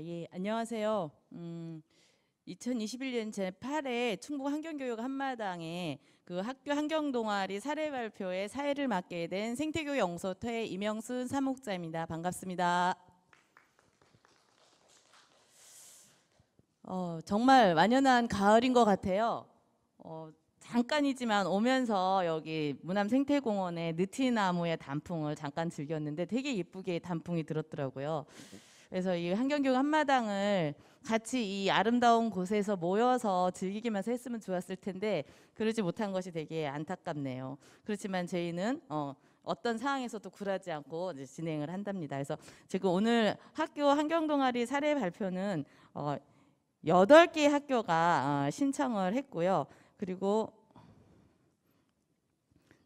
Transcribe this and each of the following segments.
예, 안녕하세요. 2021년 제8회 충북 환경교육 한마당에 그 학교 환경동아리 사례 발표에 사회를 맡게 된 생태교육 영서태 이명순 사목자입니다. 반갑습니다. 정말 완연한 가을인 것 같아요. 잠깐이지만 오면서 여기 무남생태공원의 느티나무의 단풍을 잠깐 즐겼는데 되게 예쁘게 단풍이 들었더라고요. 그래서 이 환경교육 한마당을 같이 이 아름다운 곳에서 모여서 즐기기만 했으면 좋았을 텐데 그러지 못한 것이 되게 안타깝네요. 그렇지만 저희는 어떤 상황에서도 굴하지 않고 이제 진행을 한답니다. 그래서 지금 오늘 학교 환경동아리 사례 발표는 8개 학교가 신청을 했고요. 그리고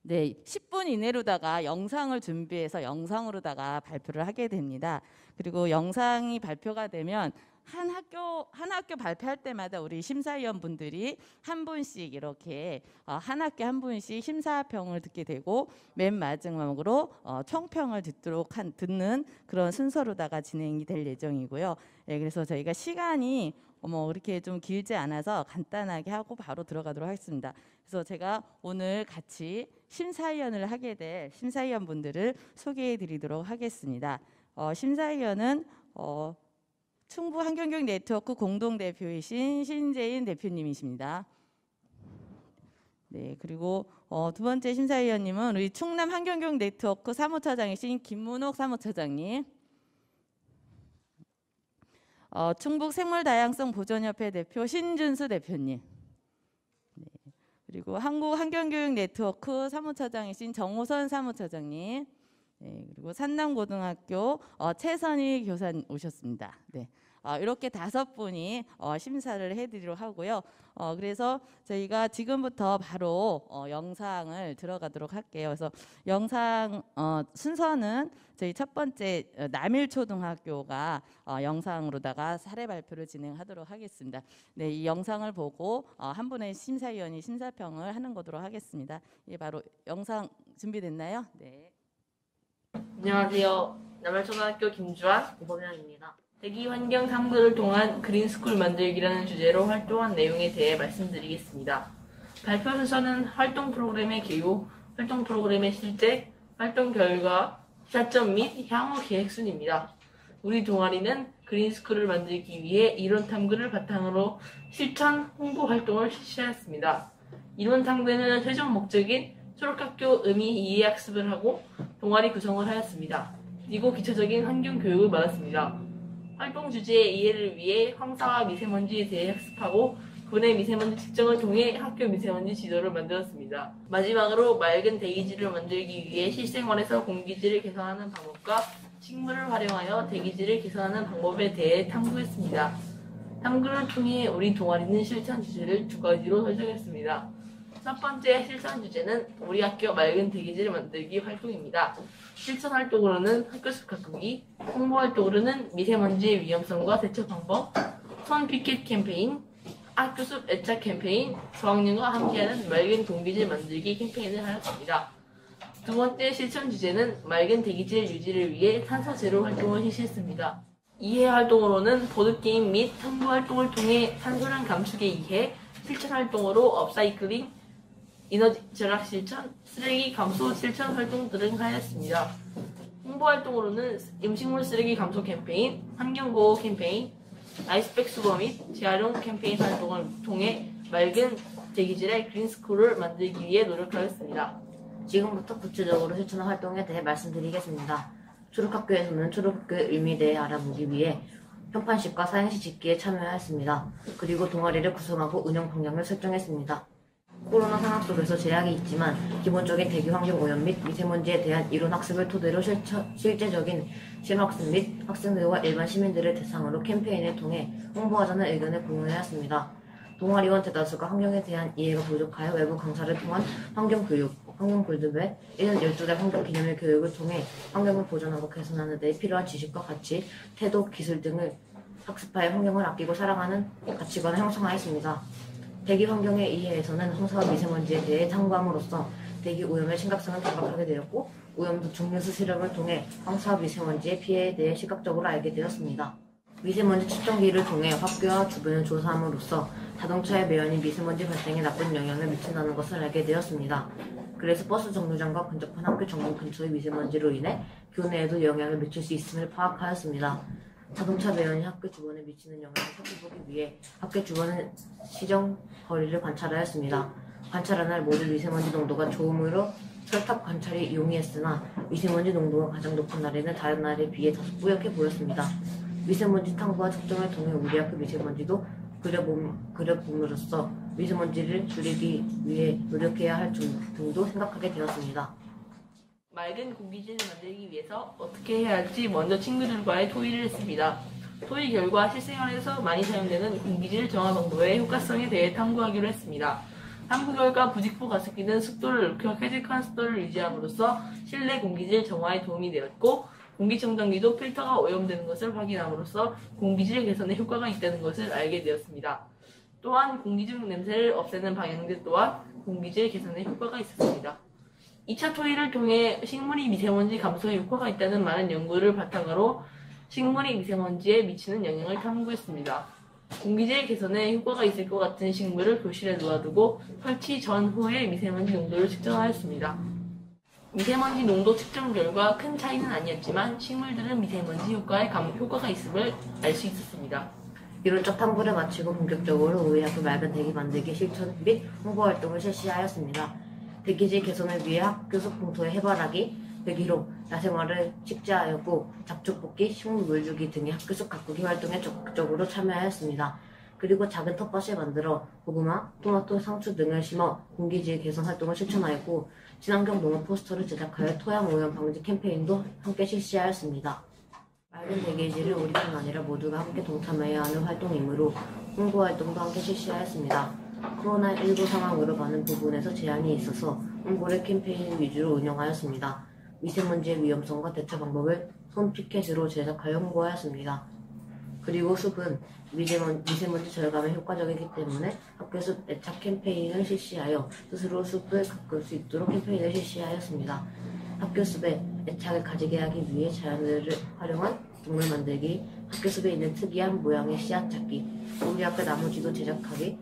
네, 10분 이내로다가 영상을 준비해서 영상으로다가 발표를 하게 됩니다. 그리고 영상이 발표가 되면 한 학교 발표할 때마다 우리 심사위원분들이 한 분씩 이렇게 한 학교 한 분씩 심사평을 듣게 되고 맨 마지막으로 총평을 듣는 그런 순서로다가 진행이 될 예정이고요. 네, 그래서 저희가 시간이 그렇게 좀 길지 않아서 간단하게 하고 바로 들어가도록 하겠습니다. 그래서 제가 오늘 같이 심사위원을 하게 될 심사위원분들을 소개해 드리도록 하겠습니다. 심사위원은 충북 환경교육 네트워크 공동대표이신 신재인 대표님이십니다. 네, 그리고 두 번째 심사위원님은 우리 충남 환경교육 네트워크 사무처장이신 김문옥 사무처장님. 충북 생물다양성보존협회 대표 신준수 대표님. 네, 그리고 한국환경교육 네트워크 사무처장이신 정호선 사무처장님. 네, 그리고 산남고등학교 최선희 교사 오셨습니다. 네, 이렇게 5분이 심사를 해드리도록 하고요. 그래서 저희가 지금부터 바로 영상을 들어가도록 할게요. 그래서 영상 순서는 저희 첫 번째 남일초등학교가 영상으로다가 사례 발표를 진행하도록 하겠습니다. 네, 이 영상을 보고 한 분의 심사위원이 심사평을 하는 거도록 하겠습니다. 예, 바로 영상 준비됐나요? 네. 안녕하세요. 남일초등학교 김주환 고범현입니다. 대기 환경 탐구를 통한 그린스쿨 만들기라는 주제로 활동한 내용에 대해 말씀드리겠습니다. 발표 순서는 활동 프로그램의 개요, 활동 프로그램의 실제, 활동 결과, 시사점 및 향후 계획 순입니다. 우리 동아리는 그린스쿨을 만들기 위해 이론 탐구를 바탕으로 실천 홍보 활동을 실시하였습니다. 이론 탐구에는 최종 목적인 초록학교 의미 이해 학습을 하고 동아리 구성을 하였습니다. 그리고 기초적인 환경 교육을 받았습니다. 활동 주제의 이해를 위해 황사와 미세먼지에 대해 학습하고 군의 미세먼지 측정을 통해 학교 미세먼지 지도를 만들었습니다. 마지막으로 맑은 대기질을 만들기 위해 실생활에서 공기질을 개선하는 방법과 식물을 활용하여 대기질을 개선하는 방법에 대해 탐구했습니다. 탐구를 통해 우리 동아리는 실천 주제를 2가지로 설정했습니다. 첫 번째 실천 주제는 우리 학교 맑은 대기질 만들기 활동입니다. 실천 활동으로는 학교 숲 가꾸기, 홍보 활동으로는 미세먼지의 위험성과 대처 방법, 손 피켓 캠페인, 학교 숲 애착 캠페인, 저학년과 함께하는 맑은 공기질 만들기 캠페인을 하였습니다. 두 번째 실천 주제는 맑은 대기질 유지를 위해 탄소 제로 활동을 실시했습니다. 이해 활동으로는 보드게임 및 탐구 활동을 통해 탄소량 감축의 이해, 실천 활동으로 업사이클링, 에너지 절약 실천, 쓰레기 감소 실천 활동 등을 하였습니다. 홍보 활동으로는 음식물 쓰레기 감소 캠페인, 환경보호 캠페인, 아이스백 수거 및 재활용 캠페인 활동을 통해 맑은 대기질의 그린스쿨을 만들기 위해 노력하였습니다. 지금부터 구체적으로 실천한 활동에 대해 말씀드리겠습니다. 초록학교에서는 초록학교의 의미에 대해 알아보기 위해 평판식과 사행시 짓기에 참여하였습니다. 그리고 동아리를 구성하고 운영 방향을 설정했습니다. 코로나 상황 속에서 제약이 있지만 기본적인 대기 환경 오염 및 미세먼지에 대한 이론 학습을 토대로 실제적인 실험학습 및 학생들과 일반 시민들을 대상으로 캠페인을 통해 홍보하자는 의견을 공유하였습니다. 동아리원 대다수가 환경에 대한 이해가 부족하여 외부 강사를 통한 환경교육, 환경골드배, 1년 12달 환경기념일 교육을 통해 환경을 보존하고 개선하는 데 필요한 지식과 가치, 태도, 기술 등을 학습하여 환경을 아끼고 사랑하는 가치관을 형성하였습니다. 대기 환경에 의해서는 홍사와 미세먼지에 대해 탐구함으로써 대기 오염의 심각성을 파악하게 되었고 오염도 중류수 실험을 통해 황사와 미세먼지의 피해에 대해 시각적으로 알게 되었습니다. 미세먼지 측정기를 통해 학교와 주변을 조사함으로써 자동차의 매연이 미세먼지 발생에 나쁜 영향을 미친다는 것을 알게 되었습니다. 그래서 버스 정류장과 근접한 학교 정문 근처의 미세먼지로 인해 교내에도 영향을 미칠 수 있음을 파악하였습니다. 자동차 매연이 학교 주변에 미치는 영향을 살펴보기 위해 학교 주변의 시정 거리를 관찰하였습니다. 관찰한 날 모두 미세먼지 농도가 좋음으로 철탑 관찰이 용이했으나 미세먼지 농도가 가장 높은 날에는 다른 날에 비해 다소 뿌옇게 보였습니다. 미세먼지 탐구와 측정을 통해 우리 학교 미세먼지도 그려봄으로써 미세먼지를 줄이기 위해 노력해야 할 점 등도 생각하게 되었습니다. 맑은 공기질을 만들기 위해서 어떻게 해야 할지 먼저 친구들과의 토의를 했습니다. 토의 결과 실생활에서 많이 사용되는 공기질 정화 방법의 효과성에 대해 탐구하기로 했습니다. 탐구 결과 부직포 가습기는 습도를 높여 쾌적한 습도를 유지함으로써 실내 공기질 정화에 도움이 되었고 공기청정기도 필터가 오염되는 것을 확인함으로써 공기질 개선에 효과가 있다는 것을 알게 되었습니다. 또한 공기 중 냄새를 없애는 방향제 또한 공기질 개선에 효과가 있었습니다. 2차 토의를 통해 식물이 미세먼지 감소에 효과가 있다는 많은 연구를 바탕으로 식물이 미세먼지에 미치는 영향을 탐구했습니다. 공기질 개선에 효과가 있을 것 같은 식물을 교실에 놓아두고 설치 전후의 미세먼지 농도를 측정하였습니다. 미세먼지 농도 측정 결과 큰 차이는 아니었지만 식물들은 미세먼지 효과가 있음을 알 수 있었습니다. 이론적 탐구를 마치고 본격적으로 우리 학교 맑은 대기 만들기 실천 및 홍보 활동을 실시하였습니다. 대기질 개선을 위해 학교 속 봉투에 해바라기, 배기로, 야생화를 식재하였고 잡초 뽑기, 식물 물 주기 등의 학교 속 가꾸기 활동에 적극적으로 참여하였습니다. 그리고 작은 텃밭을 만들어 고구마, 토마토, 상추 등을 심어 공기질 개선 활동을 실천하였고 친환경 농업 포스터를 제작하여 토양 오염 방지 캠페인도 함께 실시하였습니다. 맑은 대기질은 우리뿐 아니라 모두가 함께 동참해야 하는 활동이므로 홍보 활동도 함께 실시하였습니다. 코로나19 상황으로 많은 부분에서 제한이 있어서 홍보를 캠페인 위주로 운영하였습니다. 미세먼지의 위험성과 대처 방법을 손 피켓으로 제작하여 홍보하였습니다. 그리고 숲은 미세먼지 절감에 효과적이기 때문에 학교 숲 애착 캠페인을 실시하여 스스로 숲을 가꿀 수 있도록 캠페인을 실시하였습니다. 학교 숲에 애착을 가지게 하기 위해 자연을 활용한 동물 만들기, 학교 숲에 있는 특이한 모양의 씨앗 찾기, 우리 학교 나무지도 제작하기,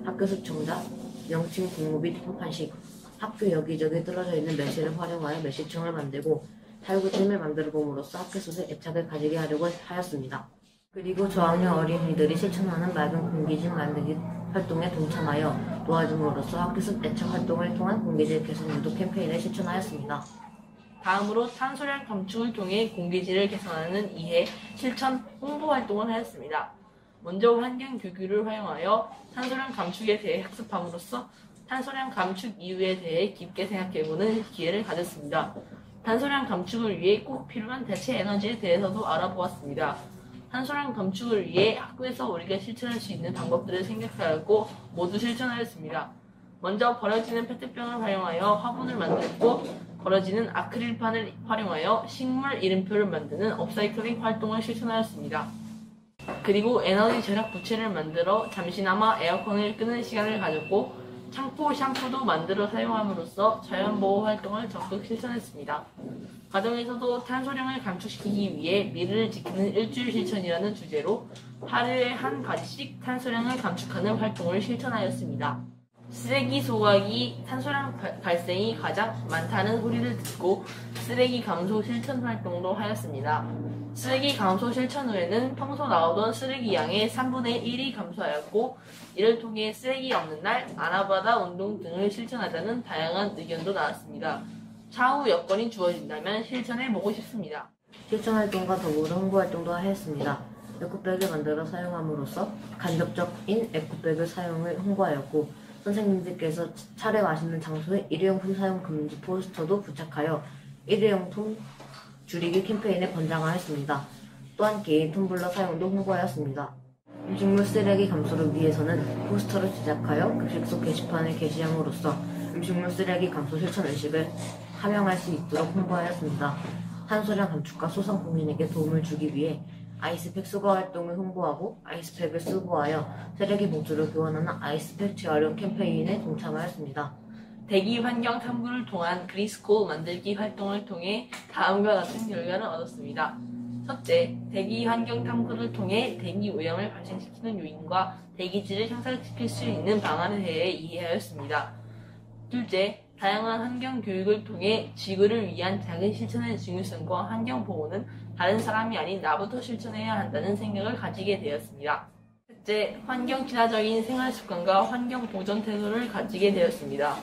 학교 숲 정자, 명칭 공모 및 표판식, 학교 여기저기 떨어져 있는 매실을 활용하여 매실청을 만들고 살구찜을 만들어 봄으로써 학교 숲에 애착을 가지게 하려고 하였습니다. 그리고 저학년 어린이들이 실천하는 맑은 공기질 만들기 활동에 동참하여 도와줌으로써 학교 숲 애착 활동을 통한 공기질 개선 유도 캠페인을 실천하였습니다. 다음으로 탄소량 감축을 통해 공기질을 개선하는 이해, 실천, 홍보 활동을 하였습니다. 먼저 환경 교규를 활용하여 탄소량 감축에 대해 학습함으로써 탄소량 감축 이유에 대해 깊게 생각해보는 기회를 가졌습니다. 탄소량 감축을 위해 꼭 필요한 대체 에너지에 대해서도 알아보았습니다. 탄소량 감축을 위해 학교에서 우리가 실천할 수 있는 방법들을 생각하였고 모두 실천하였습니다. 먼저 버려지는 페트병을 활용하여 화분을 만들고 버려지는 아크릴판을 활용하여 식물 이름표를 만드는 업사이클링 활동을 실천하였습니다. 그리고 에너지 절약 부채를 만들어 잠시나마 에어컨을 끄는 시간을 가졌고 창포 샴푸도 만들어 사용함으로써 자연보호 활동을 적극 실천했습니다. 가정에서도 탄소량을 감축시키기 위해 미래를 지키는 일주일 실천이라는 주제로 하루에 한 가지씩 탄소량을 감축하는 활동을 실천하였습니다. 쓰레기 소각이 탄소량 발생이 가장 많다는 소리를 듣고 쓰레기 감소 실천 활동도 하였습니다. 쓰레기 감소 실천 후에는 평소 나오던 쓰레기 양의 3분의 1이 감소하였고 이를 통해 쓰레기 없는 날 아나바다 운동 등을 실천하자는 다양한 의견도 나왔습니다. 차후 여건이 주어진다면 실천해보고 싶습니다. 실천 활동과 더불어 홍보 활동도 하였습니다. 에코백을 만들어 사용함으로써 간접적인 에코백을 사용을 홍보하였고 선생님들께서 차례 마시는 장소에 일회용품 사용 금지 포스터도 부착하여 일회용품 줄이기 캠페인에 권장하였습니다. 또한 개인 텀블러 사용도 홍보하였습니다. 음식물 쓰레기 감소를 위해서는 포스터를 제작하여 급식소 게시판에 게시함으로써 음식물 쓰레기 감소 실천 의식을 함양할 수 있도록 홍보하였습니다. 탄소량 감축과 소상공인에게 도움을 주기 위해 아이스팩 수거 활동을 홍보하고 아이스팩을 수거하여 쓰레기 봉투를 교환하는 아이스팩 재활용 캠페인에 동참하였습니다. 대기 환경 탐구를 통한 그린스쿨 만들기 활동을 통해 다음과 같은 결과를 얻었습니다. 첫째, 대기 환경 탐구를 통해 대기 오염을 발생시키는 요인과 대기질을 향상시킬 수 있는 방안에 대해 이해하였습니다. 둘째, 다양한 환경 교육을 통해 지구를 위한 작은 실천의 중요성과 환경 보호는 다른 사람이 아닌 나부터 실천해야 한다는 생각을 가지게 되었습니다. 셋째, 환경 친화적인 생활 습관과 환경 보존 태도를 가지게 되었습니다.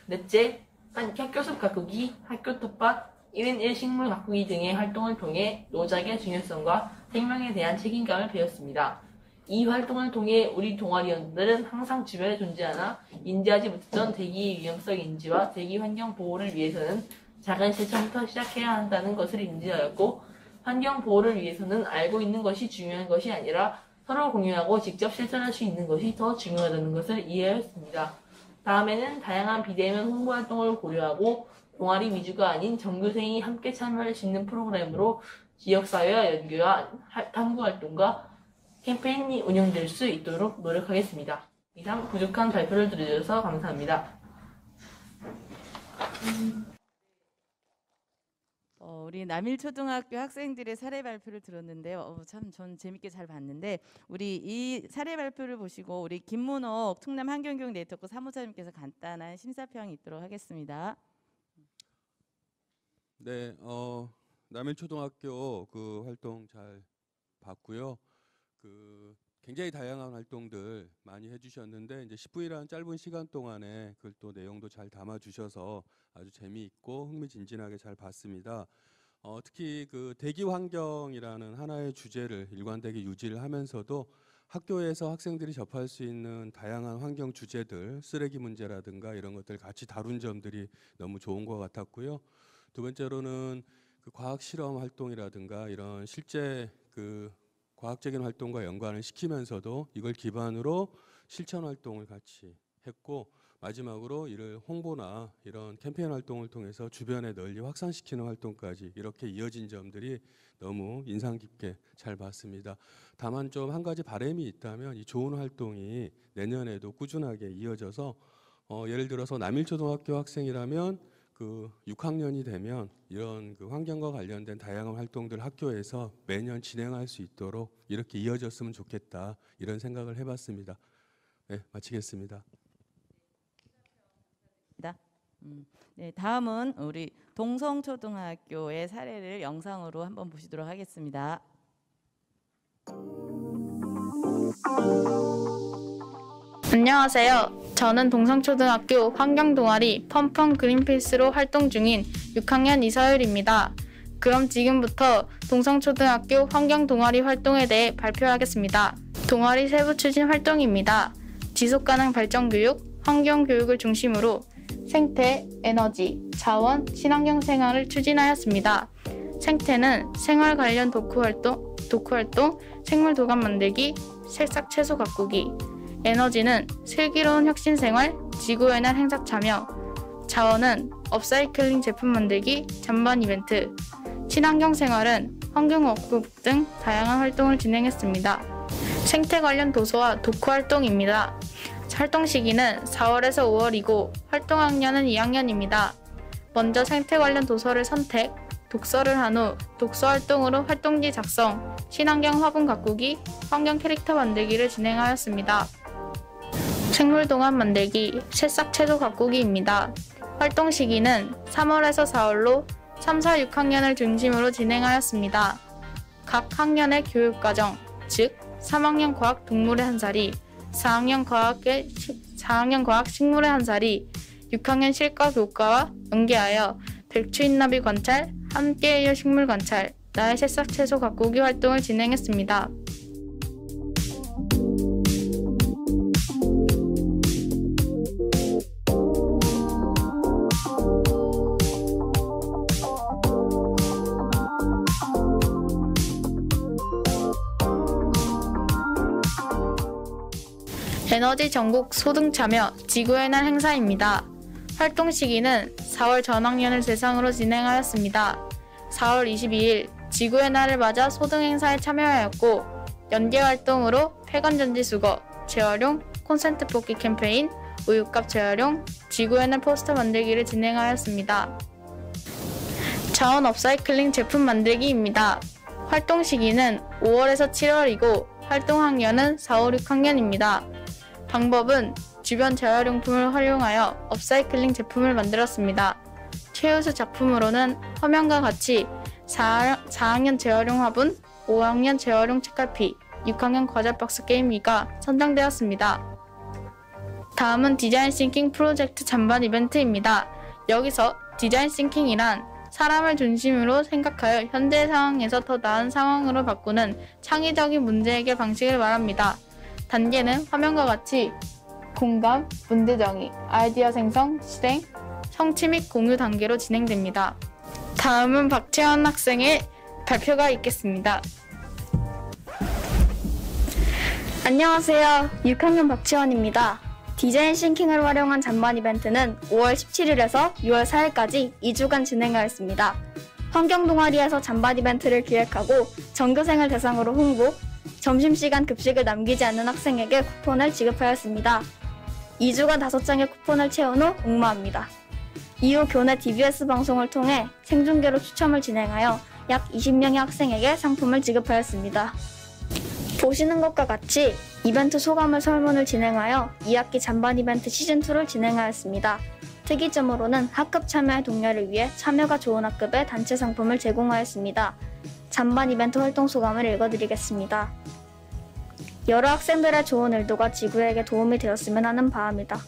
넷째, 학교 숲 가꾸기, 학교 텃밭, 1인 1식물 가꾸기 등의 활동을 통해 노작의 중요성과 생명에 대한 책임감을 배웠습니다. 이 활동을 통해 우리 동아리원들은 항상 주변에 존재하나 인지하지 못했던 대기 위험성 인지와 대기 환경 보호를 위해서는 작은 실천부터 시작해야 한다는 것을 인지하였고, 환경 보호를 위해서는 알고 있는 것이 중요한 것이 아니라 서로 공유하고 직접 실천할 수 있는 것이 더 중요하다는 것을 이해하였습니다. 다음에는 다양한 비대면 홍보 활동을 고려하고 동아리 위주가 아닌 전교생이 함께 참여할 수 있는 프로그램으로 지역사회와 연계와 탐구 활동과 캠페인이 운영될 수 있도록 노력하겠습니다. 이상 부족한 발표를 들어주셔서 감사합니다. 우리 남일초등학교 학생들의 사례 발표를 들었는데요. 참 전 재밌게 잘 봤는데 우리 이 사례 발표를 보시고 우리 김문옥 충남 환경교육 네트워크 사무처님께서 간단한 심사평이 있도록 하겠습니다. 네, 남일초등학교 그 활동 잘 봤고요. 굉장히 다양한 활동들 많이 해주셨는데 이제 10분이라는 짧은 시간 동안에 그걸 또 내용도 잘 담아주셔서 아주 재미있고 흥미진진하게 잘 봤습니다. 특히 그 대기 환경이라는 하나의 주제를 일관되게 유지를 하면서도 학교에서 학생들이 접할 수 있는 다양한 환경 주제들, 쓰레기 문제라든가 이런 것들 같이 다룬 점들이 너무 좋은 것 같았고요. 두 번째로는 그 과학 실험 활동이라든가 이런 실제 그 과학적인 활동과 연관을 시키면서도 이걸 기반으로 실천 활동을 같이 했고, 마지막으로 이를 홍보나 이런 캠페인 활동을 통해서 주변에 널리 확산시키는 활동까지 이렇게 이어진 점들이 너무 인상 깊게 잘 봤습니다. 다만 좀 한 가지 바람이 있다면 이 좋은 활동이 내년에도 꾸준하게 이어져서 예를 들어서 남일초등학교 학생이라면 그 6학년이 되면 이런 그 환경과 관련된 다양한 활동들 학교에서 매년 진행할 수 있도록 이렇게 이어졌으면 좋겠다, 이런 생각을 해봤습니다. 네, 마치겠습니다. 네, 다음은 우리 동성초등학교의 사례를 영상으로 한번 보시도록 하겠습니다. 안녕하세요. 저는 동성초등학교 환경동아리 펌펌 그린피스로 활동 중인 6학년 이서율입니다. 그럼 지금부터 동성초등학교 환경동아리 활동에 대해 발표하겠습니다. 동아리 세부 추진 활동입니다. 지속가능 발전교육, 환경교육을 중심으로 생태, 에너지, 자원, 친환경 생활을 추진하였습니다. 생태는 생활 관련 도쿠활동, 생물 도감 만들기, 새싹 채소 가꾸기. 에너지는 슬기로운 혁신생활, 지구의 날 행사 참여. 자원은 업사이클링 제품 만들기, 잔반 이벤트. 친환경 생활은 환경워크북 등 다양한 활동을 진행했습니다. 생태 관련 도서와 도쿠 활동입니다. 활동 시기는 4월에서 5월이고 활동 학년은 2학년입니다. 먼저 생태 관련 도서를 선택, 독서를 한 후 독서 활동으로 활동지 작성, 친환경 화분 가꾸기, 환경 캐릭터 만들기를 진행하였습니다. 생물 동안 만들기, 새싹 채소 가꾸기입니다. 활동 시기는 3월에서 4월로 3, 4, 6학년을 중심으로 진행하였습니다. 각 학년의 교육과정, 즉 3학년 과학 동물의 한 살이, 4학년 과학 식물의 한 살이 6학년 실과 교과와 연계하여 백추인나비 관찰, 함께해요 식물 관찰, 나의 새싹 채소 가꾸기 활동을 진행했습니다. 에너지 전국 소등 참여 지구의 날 행사입니다. 활동 시기는 4월 전학년을 대상으로 진행하였습니다. 4월 22일 지구의 날을 맞아 소등 행사에 참여하였고 연계 활동으로 폐건전지 수거, 재활용, 콘센트 뽑기 캠페인, 우유값 재활용, 지구의 날 포스터 만들기를 진행하였습니다. 자원 업사이클링 제품 만들기입니다. 활동 시기는 5월에서 7월이고 활동 학년은 4, 5, 6학년입니다. 방법은 주변 재활용품을 활용하여 업사이클링 제품을 만들었습니다. 최우수 작품으로는 화면과 같이 4학년 재활용 화분, 5학년 재활용 책갈피, 6학년 과자 박스 게임기가 선정되었습니다. 다음은 디자인 싱킹 프로젝트 잔반 이벤트입니다. 여기서 디자인 싱킹이란 사람을 중심으로 생각하여 현재 상황에서 더 나은 상황으로 바꾸는 창의적인 문제 해결 방식을 말합니다. 단계는 화면과 같이 공감, 문제 정의, 아이디어 생성, 실행, 성취 및 공유 단계로 진행됩니다. 다음은 박채원 학생의 발표가 있겠습니다. 안녕하세요. 6학년 박채원입니다. 디자인 싱킹을 활용한 잔반 이벤트는 5월 17일에서 6월 4일까지 2주간 진행하였습니다. 환경동아리에서 잔반 이벤트를 기획하고 전교생을 대상으로 홍보, 점심시간 급식을 남기지 않는 학생에게 쿠폰을 지급하였습니다. 2주간 5장의 쿠폰을 채운 후 응모합니다. 이후 교내 DBS 방송을 통해 생중계로 추첨을 진행하여 약 20명의 학생에게 상품을 지급하였습니다. 보시는 것과 같이 이벤트 소감을 설문을 진행하여 2학기 잔반 이벤트 시즌2를 진행하였습니다. 특이점으로는 학급 참여의 동료를 위해 참여가 좋은 학급에 단체 상품을 제공하였습니다. 잔반 이벤트 활동 소감을 읽어드리겠습니다. 여러 학생들의 좋은 의도가 지구에게 도움이 되었으면 하는 바입니다.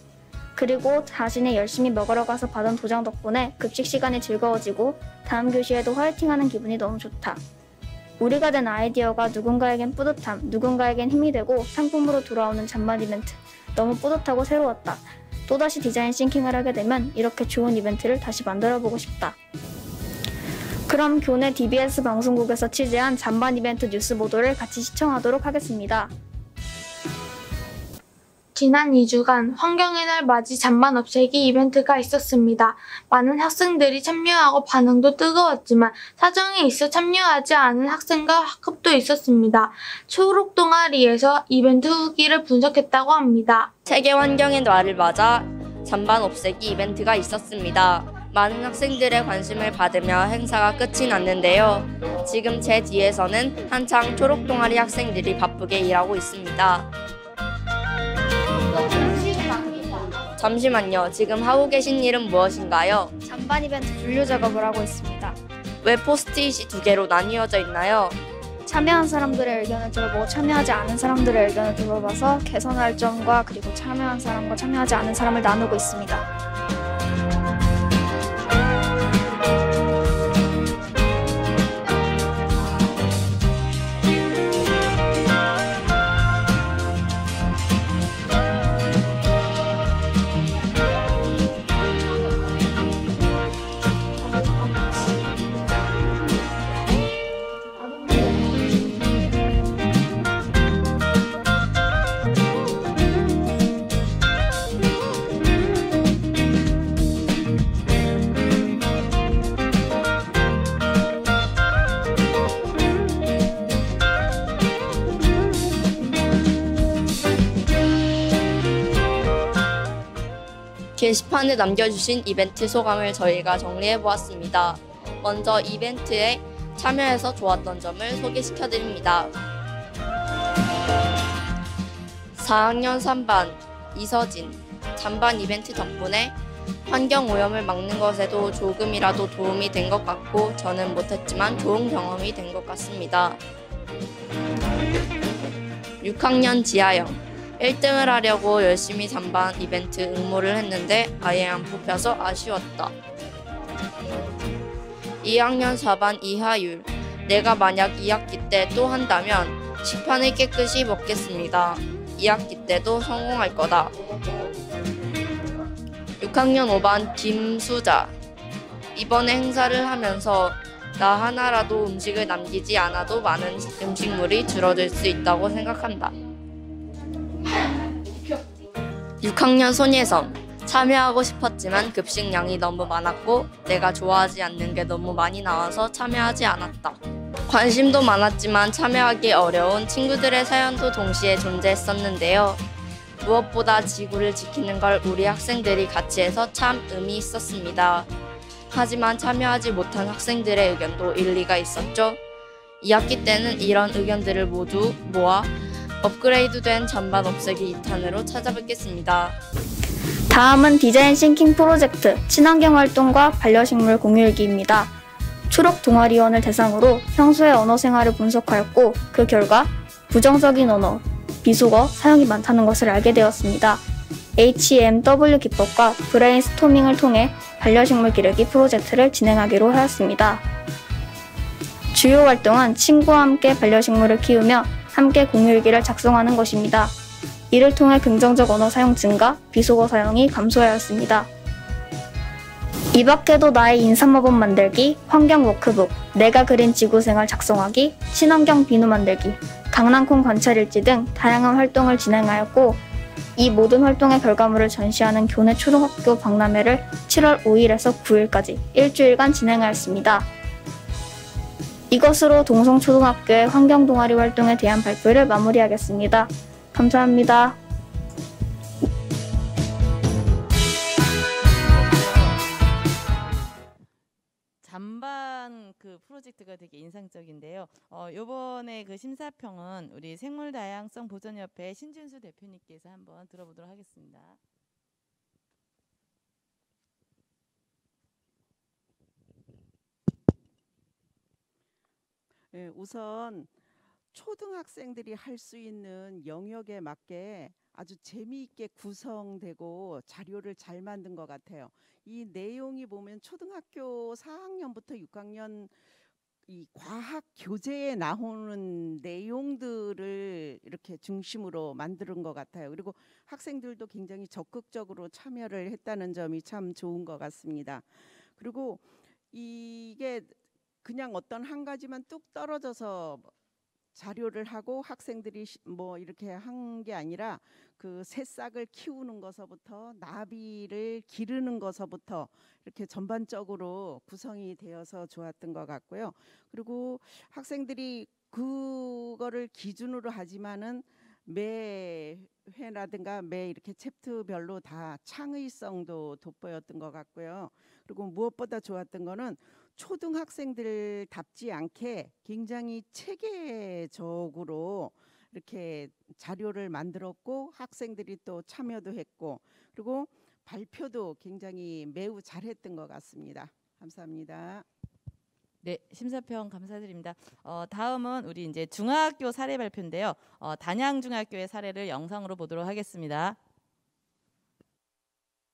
그리고 자신이 열심히 먹으러 가서 받은 도장 덕분에 급식 시간이 즐거워지고 다음 교시에도 화이팅하는 기분이 너무 좋다. 우리가 낸 아이디어가 누군가에겐 뿌듯함, 누군가에겐 힘이 되고 상품으로 돌아오는 잔반 이벤트. 너무 뿌듯하고 새로웠다. 또다시 디자인 싱킹을 하게 되면 이렇게 좋은 이벤트를 다시 만들어보고 싶다. 그럼 교내 DBS 방송국에서 취재한 잔반 이벤트 뉴스 보도를 같이 시청하도록 하겠습니다. 지난 2주간 환경의 날 맞이 잔반 없애기 이벤트가 있었습니다. 많은 학생들이 참여하고 반응도 뜨거웠지만 사정이 있어 참여하지 않은 학생과 학급도 있었습니다. 초록 동아리에서 이벤트 후기를 분석했다고 합니다. 세계 환경의 날을 맞아 잔반 없애기 이벤트가 있었습니다. 많은 학생들의 관심을 받으며 행사가 끝이 났는데요. 지금 제 뒤에서는 한창 초록 동아리 학생들이 바쁘게 일하고 있습니다. 잠시만요. 지금 하고 계신 일은 무엇인가요? 잔반 이벤트 분류 작업을 하고 있습니다. 왜 포스트잇이 2개로 나뉘어져 있나요? 참여한 사람들의 의견을 들어보고 참여하지 않은 사람들의 의견을 들어봐서 개선할 점과 그리고 참여한 사람과 참여하지 않은 사람을 나누고 있습니다. 게시판에 남겨주신 이벤트 소감을 저희가 정리해보았습니다. 먼저 이벤트에 참여해서 좋았던 점을 소개시켜드립니다. 4학년 3반 이서진, 잔반 이벤트 덕분에 환경오염을 막는 것에도 조금이라도 도움이 된 것 같고 저는 못했지만 좋은 경험이 된 것 같습니다. 6학년 지하영, 1등을 하려고 열심히 잔반 이벤트 응모를 했는데 아예 안 뽑혀서 아쉬웠다. 2학년 4반 이하율, 내가 만약 2학기 때 또 한다면 식판을 깨끗이 먹겠습니다. 2학기 때도 성공할 거다. 6학년 5반 김수자, 이번에 행사를 하면서 나 하나라도 음식을 남기지 않아도 많은 음식물이 줄어들 수 있다고 생각한다. 6학년 손예섬, 참여하고 싶었지만 급식량이 너무 많았고 내가 좋아하지 않는 게 너무 많이 나와서 참여하지 않았다. 관심도 많았지만 참여하기 어려운 친구들의 사연도 동시에 존재했었는데요. 무엇보다 지구를 지키는 걸 우리 학생들이 같이 해서 참 의미 있었습니다. 하지만 참여하지 못한 학생들의 의견도 일리가 있었죠. 2학기 때는 이런 의견들을 모두 모아 업그레이드된 잔반 없애기 2탄으로 찾아뵙겠습니다. 다음은 디자인 싱킹 프로젝트 친환경 활동과 반려식물 공유일기입니다. 초록 동아리원을 대상으로 평소의 언어 생활을 분석하였고 그 결과 부정적인 언어, 비속어 사용이 많다는 것을 알게 되었습니다. HMW 기법과 브레인스토밍을 통해 반려식물 기르기 프로젝트를 진행하기로 하였습니다. 주요 활동은 친구와 함께 반려식물을 키우며 함께 공유일기를 작성하는 것입니다. 이를 통해 긍정적 언어 사용 증가, 비속어 사용이 감소하였습니다. 이 밖에도 나의 인사모범 만들기, 환경 워크북, 내가 그린 지구생활 작성하기, 친환경 비누 만들기, 강낭콩 관찰일지 등 다양한 활동을 진행하였고 이 모든 활동의 결과물을 전시하는 교내 초등학교 박람회를 7월 5일에서 9일까지 일주일간 진행하였습니다. 이것으로 동성초등학교의 환경동아리 활동에 대한 발표를 마무리하겠습니다. 감사합니다. 잔반 그 프로젝트가 되게 인상적인데요. 요번에 그 심사평은 우리 생물다양성 보전협회 신준수 대표님께서 한번 들어보도록 하겠습니다. 네, 우선 초등학생들이 할 수 있는 영역에 맞게 아주 재미있게 구성되고 자료를 잘 만든 것 같아요. 이 내용이 보면 초등학교 4학년부터 6학년 이 과학 교재에 나오는 내용들을 이렇게 중심으로 만드는 것 같아요. 그리고 학생들도 굉장히 적극적으로 참여를 했다는 점이 참 좋은 것 같습니다. 그리고 이게 그냥 어떤 한 가지만 뚝 떨어져서 자료를 하고 학생들이 뭐 이렇게 한 게 아니라 그 새싹을 키우는 것서부터 나비를 기르는 것서부터 이렇게 전반적으로 구성이 되어서 좋았던 것 같고요. 그리고 학생들이 그거를 기준으로 하지만은 매 회라든가 매 이렇게 챕터별로 다 창의성도 돋보였던 것 같고요. 그리고 무엇보다 좋았던 거는 초등학생들답지 않게 굉장히 체계적으로 이렇게 자료를 만들었고 학생들이 또 참여도 했고 그리고 발표도 굉장히 매우 잘했던 것 같습니다. 감사합니다. 네, 심사평 감사드립니다. 다음은 우리 이제 중학교 사례 발표인데요. 단양중학교의 사례를 영상으로 보도록 하겠습니다.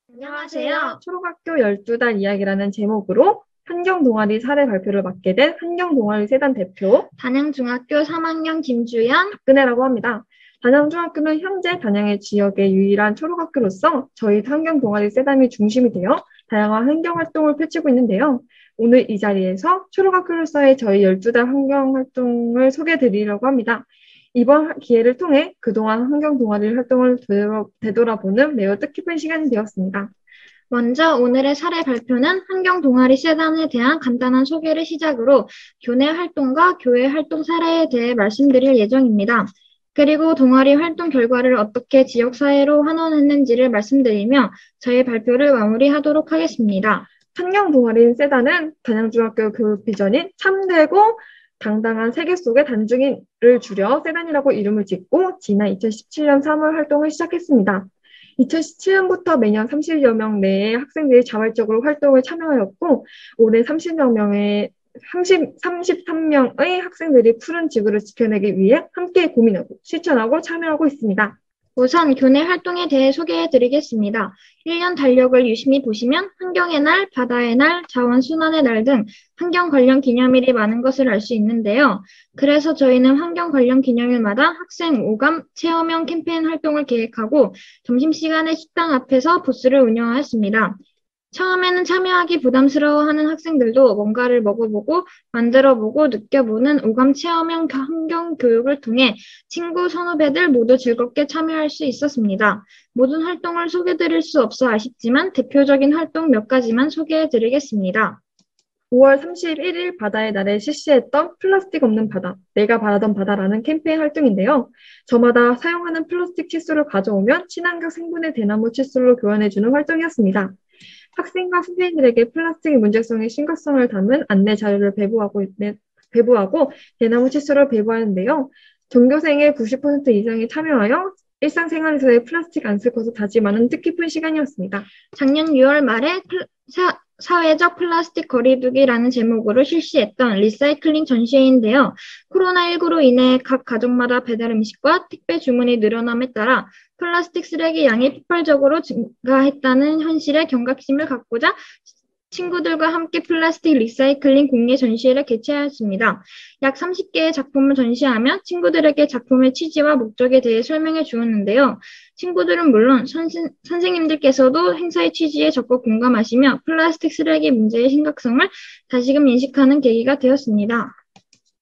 안녕하세요. 초록학교 12달 이야기라는 제목으로 환경동아리 사례 발표를 맡게 된 환경동아리 세단 대표 단양중학교 3학년 김주연, 박근혜라고 합니다. 단양중학교는 현재 단양의 지역의 유일한 초록학교로서 저희 환경동아리 세단이 중심이 되어 다양한 환경활동을 펼치고 있는데요. 오늘 이 자리에서 초록학교로서의 저희 12달 환경활동을 소개해드리려고 합니다. 이번 기회를 통해 그동안 환경동아리 활동을 되돌아보는 매우 뜻깊은 시간이 되었습니다. 먼저 오늘의 사례 발표는 환경동아리 세단에 대한 간단한 소개를 시작으로 교내 활동과 교회 활동 사례에 대해 말씀드릴 예정입니다. 그리고 동아리 활동 결과를 어떻게 지역사회로 환원했는지를 말씀드리며 저희 발표를 마무리하도록 하겠습니다. 환경동아리 세단은 단양중학교 교육 비전인 참되고 당당한 세계 속의 단중인을 줄여 세단이라고 이름을 짓고 지난 2017년 3월 활동을 시작했습니다. 2017년부터 매년 30여 명 내의 학생들이 자발적으로 활동을 참여하였고 올해 33명의 학생들이 푸른 지구를 지켜내기 위해 함께 고민하고 실천하고 참여하고 있습니다. 우선 교내 활동에 대해 소개해드리겠습니다. 1년 달력을 유심히 보시면 환경의 날, 바다의 날, 자원순환의 날 등 환경 관련 기념일이 많은 것을 알 수 있는데요. 그래서 저희는 환경 관련 기념일마다 학생 오감 체험형 캠페인 활동을 계획하고 점심시간에 식당 앞에서 부스를 운영하였습니다. 처음에는 참여하기 부담스러워하는 학생들도 뭔가를 먹어보고 만들어보고 느껴보는 오감 체험형 환경 교육을 통해 친구 선후배들 모두 즐겁게 참여할 수 있었습니다. 모든 활동을 소개드릴 수 없어 아쉽지만 대표적인 활동 몇 가지만 소개해드리겠습니다. 5월 31일 바다의 날에 실시했던 플라스틱 없는 바다, 내가 바라던 바다라는 캠페인 활동인데요. 저마다 사용하는 플라스틱 칫솔을 가져오면 친환경 생분해 대나무 칫솔로 교환해주는 활동이었습니다. 학생과 선생님들에게 플라스틱의 문제성의 심각성을 담은 안내 자료를 배부하고 대나무 칫솔을 배부하는데요. 전교생의 90% 이상이 참여하여 일상생활에서의 플라스틱 안 쓸 것을 다짐하는 뜻깊은 시간이었습니다. 작년 6월 말에 사회적 플라스틱 거리두기라는 제목으로 실시했던 리사이클링 전시회인데요. 코로나19로 인해 각 가정마다 배달 음식과 택배 주문이 늘어남에 따라 플라스틱 쓰레기 양이 폭발적으로 증가했다는 현실에 경각심을 갖고자 친구들과 함께 플라스틱 리사이클링 공예 전시회를 개최하였습니다. 약 30개의 작품을 전시하며 친구들에게 작품의 취지와 목적에 대해 설명해 주었는데요. 친구들은 물론 선생님들께서도 행사의 취지에 적극 공감하시며 플라스틱 쓰레기 문제의 심각성을 다시금 인식하는 계기가 되었습니다.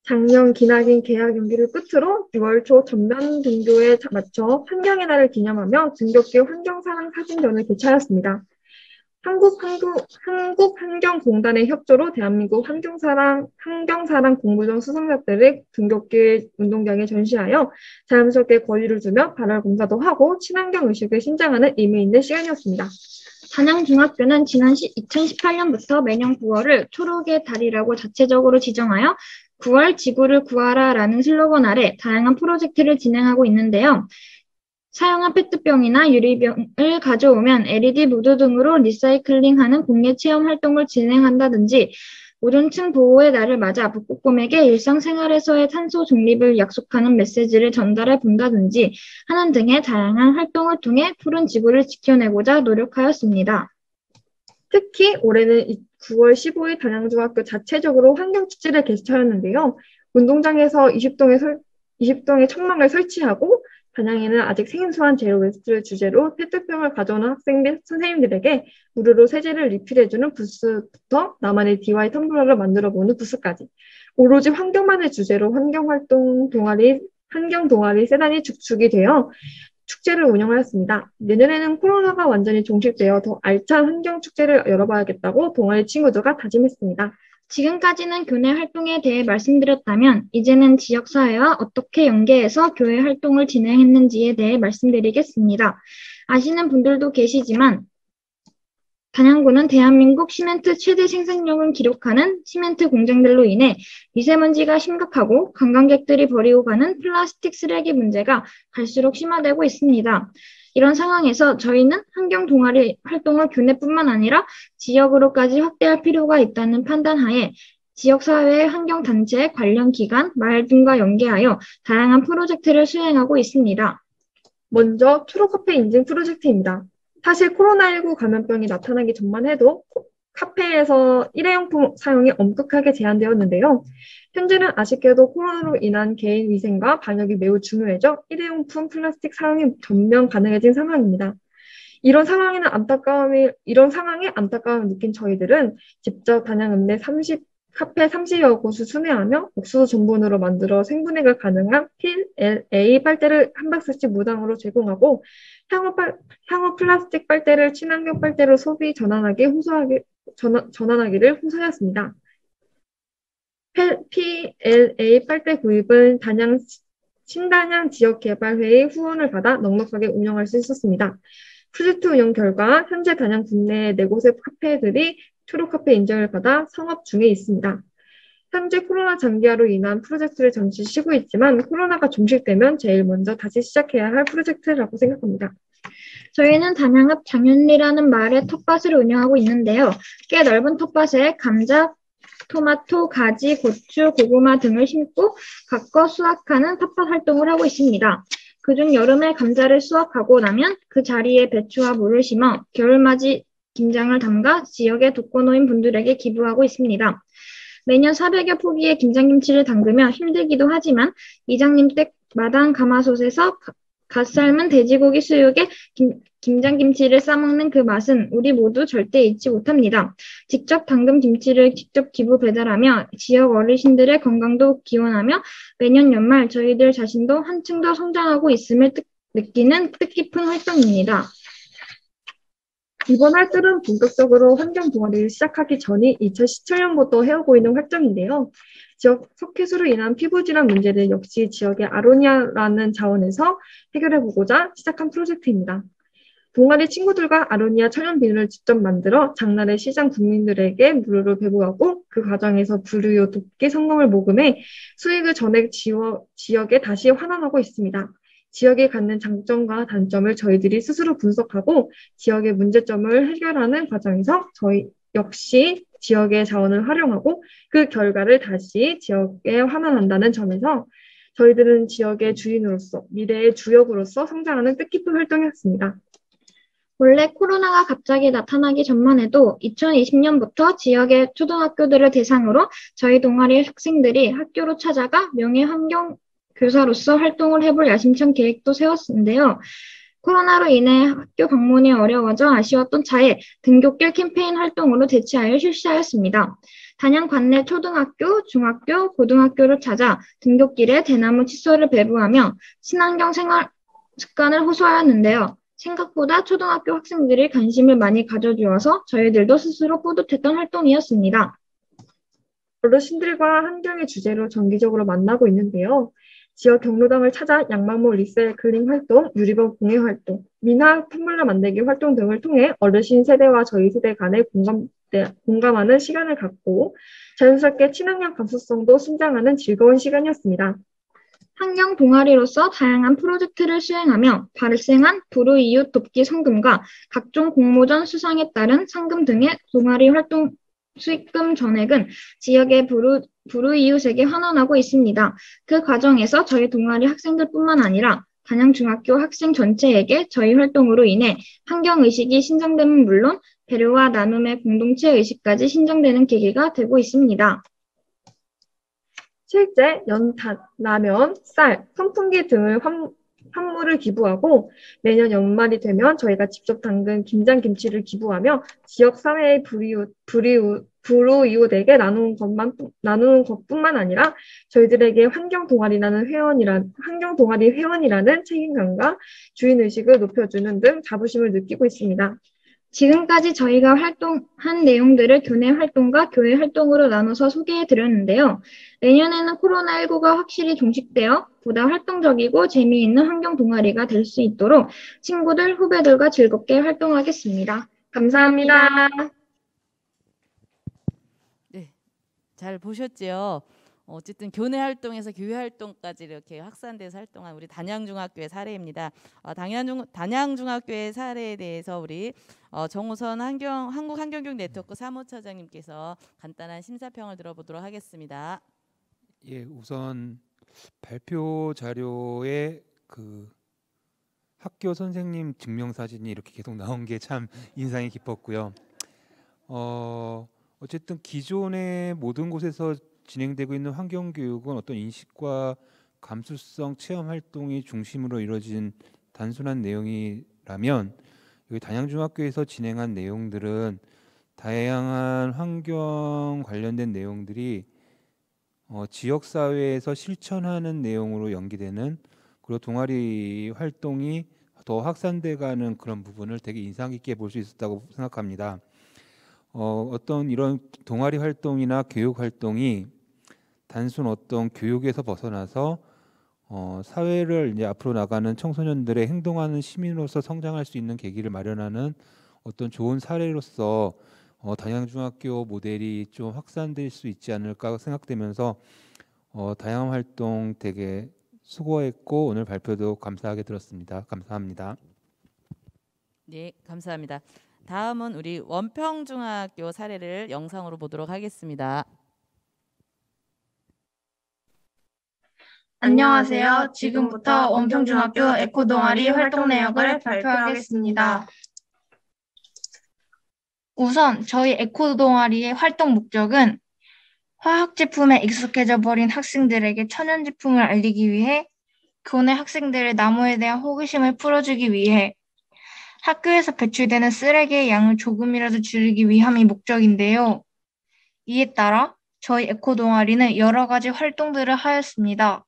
작년 기나긴 개학 연기를 끝으로 6월 초 전면 등교에 맞춰 환경의 날을 기념하며 등굣길 환경사랑 사진전을 개최하였습니다. 한국환경공단의 협조로 대한민국 환경사랑 공부전 수상자들을 등굣길 운동장에 전시하여 자연스럽게 거리를 두며 발열 검사도 하고 친환경 의식을 신장하는 의미 있는 시간이었습니다. 단양중학교는 지난 2018년부터 매년 9월을 초록의 달이라고 자체적으로 지정하여 9월 지구를 구하라라는 슬로건 아래 다양한 프로젝트를 진행하고 있는데요. 사용한 페트병이나 유리병을 가져오면 LED 무드 등으로 리사이클링하는 공예 체험 활동을 진행한다든지 오존층 보호의 날을 맞아 북극곰에게 일상생활에서의 탄소 중립을 약속하는 메시지를 전달해 본다든지 하는 등의 다양한 활동을 통해 푸른 지구를 지켜내고자 노력하였습니다. 특히 올해는 9월 15일 단양중학교 자체적으로 환경축제를 개최하였는데요. 운동장에서 20동의 천막을 설치하고 단양에는 아직 생소한 제로웨스트를 주제로 페트병을 가져오는 학생 및 선생님들에게 무료로 세제를 리필해주는 부스부터 나만의 DIY 텀블러를 만들어보는 부스까지 오로지 환경만을 주제로 환경 동아리 세단이 축축이 되어 축제를 운영하였습니다. 내년에는 코로나가 완전히 종식되어 더 알찬 환경축제를 열어봐야겠다고 동아리 친구들과 다짐했습니다. 지금까지는 교내 활동에 대해 말씀드렸다면 이제는 지역사회와 어떻게 연계해서 교회 활동을 진행했는지에 대해 말씀드리겠습니다. 아시는 분들도 계시지만 단양구는 대한민국 시멘트 최대 생산량을 기록하는 시멘트 공장들로 인해 미세먼지가 심각하고 관광객들이 버리고 가는 플라스틱 쓰레기 문제가 갈수록 심화되고 있습니다. 이런 상황에서 저희는 환경 동아리 활동을 교내뿐만 아니라 지역으로까지 확대할 필요가 있다는 판단하에 지역사회의 환경단체, 관련 기관, 마을 등과 연계하여 다양한 프로젝트를 수행하고 있습니다. 먼저 초록카페 인증 프로젝트입니다. 사실 코로나19 감염병이 나타나기 전만 해도 카페에서 일회용품 사용이 엄격하게 제한되었는데요. 현재는 아쉽게도 코로나로 인한 개인 위생과 방역이 매우 중요해져 일회용품 플라스틱 사용이 전면 가능해진 상황입니다. 이런 상황에 안타까움을 느낀 저희들은 직접 단양읍내 카페 30여 곳을 순회하며 옥수수 전분으로 만들어 생분해가 가능한 PLA 빨대를 한 박스씩 무상으로 제공하고 향후 플라스틱 빨대를 친환경 빨대로 소비 전환하기를 호소하였습니다. PLA 빨대 구입은 신단양 지역개발회의 후원을 받아 넉넉하게 운영할 수 있었습니다. 프로젝트 운영 결과 현재 단양 국내 4곳의 카페들이 초록카페 인정을 받아 성업 중에 있습니다. 현재 코로나 장기화로 인한 프로젝트를 잠시 쉬고 있지만 코로나가 종식되면 제일 먼저 다시 시작해야 할 프로젝트라고 생각합니다. 저희는 단양읍 장윤리라는 마을에 텃밭을 운영하고 있는데요. 꽤 넓은 텃밭에 감자, 토마토, 가지, 고추, 고구마 등을 심고 가꿔 수확하는 텃밭 활동을 하고 있습니다. 그중 여름에 감자를 수확하고 나면 그 자리에 배추와 물을 심어 겨울맞이 김장을 담가 지역의 독거노인 분들에게 기부하고 있습니다. 매년 400여 포기의 김장김치를 담그며 힘들기도 하지만 이장님 댁 마당 가마솥에서 갓 삶은 돼지고기 수육에 김장김치를 싸먹는 그 맛은 우리 모두 절대 잊지 못합니다. 직접 담근 김치를 직접 기부 배달하며 지역 어르신들의 건강도 기원하며 매년 연말 저희들 자신도 한층 더 성장하고 있음을 느끼는 뜻깊은 활동입니다. 이번 활동은 본격적으로 환경 동아리를 시작하기 전인 2017년부터 해오고 있는 활동인데요. 지역 석회수로 인한 피부 질환 문제를 역시 지역의 아로니아라는 자원에서 해결해보고자 시작한 프로젝트입니다. 동아리 친구들과 아로니아 천연 비누를 직접 만들어 장날에 시장 국민들에게 무료로 배부하고 그 과정에서 불우이웃 돕기 성금을 모금해 수익을 전액 지역에 다시 환원하고 있습니다. 지역이 갖는 장점과 단점을 저희들이 스스로 분석하고 지역의 문제점을 해결하는 과정에서 저희 역시 지역의 자원을 활용하고 그 결과를 다시 지역에 환원한다는 점에서 저희들은 지역의 주인으로서 미래의 주역으로서 성장하는 뜻깊은 활동이었습니다. 원래 코로나가 갑자기 나타나기 전만 해도 2020년부터 지역의 초등학교들을 대상으로 저희 동아리 학생들이 학교로 찾아가 명예환경교사로서 활동을 해볼 야심찬 계획도 세웠는데요. 코로나로 인해 학교 방문이 어려워져 아쉬웠던 차에 등굣길 캠페인 활동으로 대체하여 실시하였습니다. 단양 관내 초등학교, 중학교, 고등학교를 찾아 등굣길에 대나무 칫솔을 배부하며 친환경 생활 습관을 호소하였는데요. 생각보다 초등학교 학생들이 관심을 많이 가져주어서 저희들도 스스로 뿌듯했던 활동이었습니다. 어르신들과 환경의 주제로 정기적으로 만나고 있는데요. 지역 경로당을 찾아 양만모 리사이클링 활동, 유리병 공예 활동, 민화 텀블러 만들기 활동 등을 통해 어르신 세대와 저희 세대 간의 공감하는 시간을 갖고 자연스럽게 친환경 감수성도 신장하는 즐거운 시간이었습니다. 환경 동아리로서 다양한 프로젝트를 수행하며 발생한 불우이웃 돕기 성금과 각종 공모전 수상에 따른 상금 등의 동아리 활동 수익금 전액은 지역의 불우이웃에게 환원하고 있습니다. 그 과정에서 저희 동아리 학생들뿐만 아니라 단양중학교 학생 전체에게 저희 활동으로 인해 환경의식이 신장됨은 물론 배려와 나눔의 공동체 의식까지 신장되는 계기가 되고 있습니다. 실제 라면, 쌀, 선풍기 등을 환물을 기부하고 매년 연말이 되면 저희가 직접 담근 김장김치를 기부하며 지역 사회의 불우이웃에게 나누는 것뿐만 아니라 저희들에게 환경 동아리 회원이라는 책임감과 주인의식을 높여주는 등 자부심을 느끼고 있습니다. 지금까지 저희가 활동한 내용들을 교내 활동과 교회 활동으로 나눠서 소개해드렸는데요. 내년에는 코로나19가 확실히 종식되어 보다 활동적이고 재미있는 환경 동아리가 될 수 있도록 친구들, 후배들과 즐겁게 활동하겠습니다. 감사합니다. 네, 잘 보셨죠? 어쨌든 교내 활동에서 교회 활동까지 이렇게 확산돼서 활동한 우리 단양중학교의 사례입니다. 단양중학교의 사례에 대해서 우리 정우선 한국환경교육 네트워크 사무처장님께서 간단한 심사평을 들어보도록 하겠습니다. 예, 우선 발표 자료에 그 학교 선생님 증명사진이 이렇게 계속 나온 게 참 인상이 깊었고요. 어쨌든 기존의 모든 곳에서 진행되고 있는 환경교육은 어떤 인식과 감수성 체험 활동이 중심으로 이루어진 단순한 내용이라면 여기 단양중학교에서 진행한 내용들은 다양한 환경 관련된 내용들이 지역사회에서 실천하는 내용으로 연기되는 그리고 동아리 활동이 더 확산돼가는 그런 부분을 되게 인상 깊게 볼 수 있었다고 생각합니다. 어떤 이런 동아리 활동이나 교육 활동이 단순 어떤 교육에서 벗어나서 사회를 이제 앞으로 나가는 청소년들의 행동하는 시민으로서 성장할 수 있는 계기를 마련하는 어떤 좋은 사례로서 단양중학교 모델이 좀 확산될 수 있지 않을까 생각되면서 다양한 활동 되게 수고했고 오늘 발표도 감사하게 들었습니다. 감사합니다. 네, 감사합니다. 다음은 우리 원평중학교 사례를 영상으로 보도록 하겠습니다. 안녕하세요. 지금부터 원평중학교 에코동아리 활동 내역을 발표하겠습니다. 우선 저희 에코동아리의 활동 목적은 화학제품에 익숙해져 버린 학생들에게 천연제품을 알리기 위해 교내 학생들의 나무에 대한 호기심을 풀어주기 위해 학교에서 배출되는 쓰레기의 양을 조금이라도 줄이기 위함이 목적인데요. 이에 따라 저희 에코동아리는 여러 가지 활동들을 하였습니다.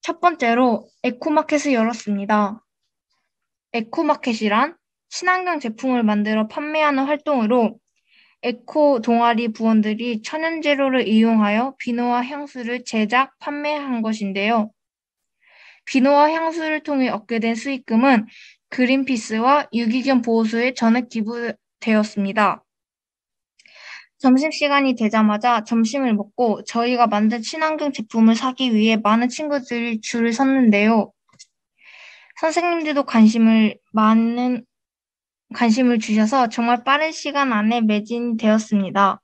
첫 번째로 에코마켓을 열었습니다. 에코마켓이란 친환경 제품을 만들어 판매하는 활동으로 에코 동아리 부원들이 천연재료를 이용하여 비누와 향수를 제작, 판매한 것인데요. 비누와 향수를 통해 얻게 된 수익금은 그린피스와 유기견 보호소에 전액 기부되었습니다. 점심시간이 되자마자 점심을 먹고 저희가 만든 친환경 제품을 사기 위해 많은 친구들이 줄을 섰는데요. 선생님들도 관심을 주셔서 정말 빠른 시간 안에 매진이 되었습니다.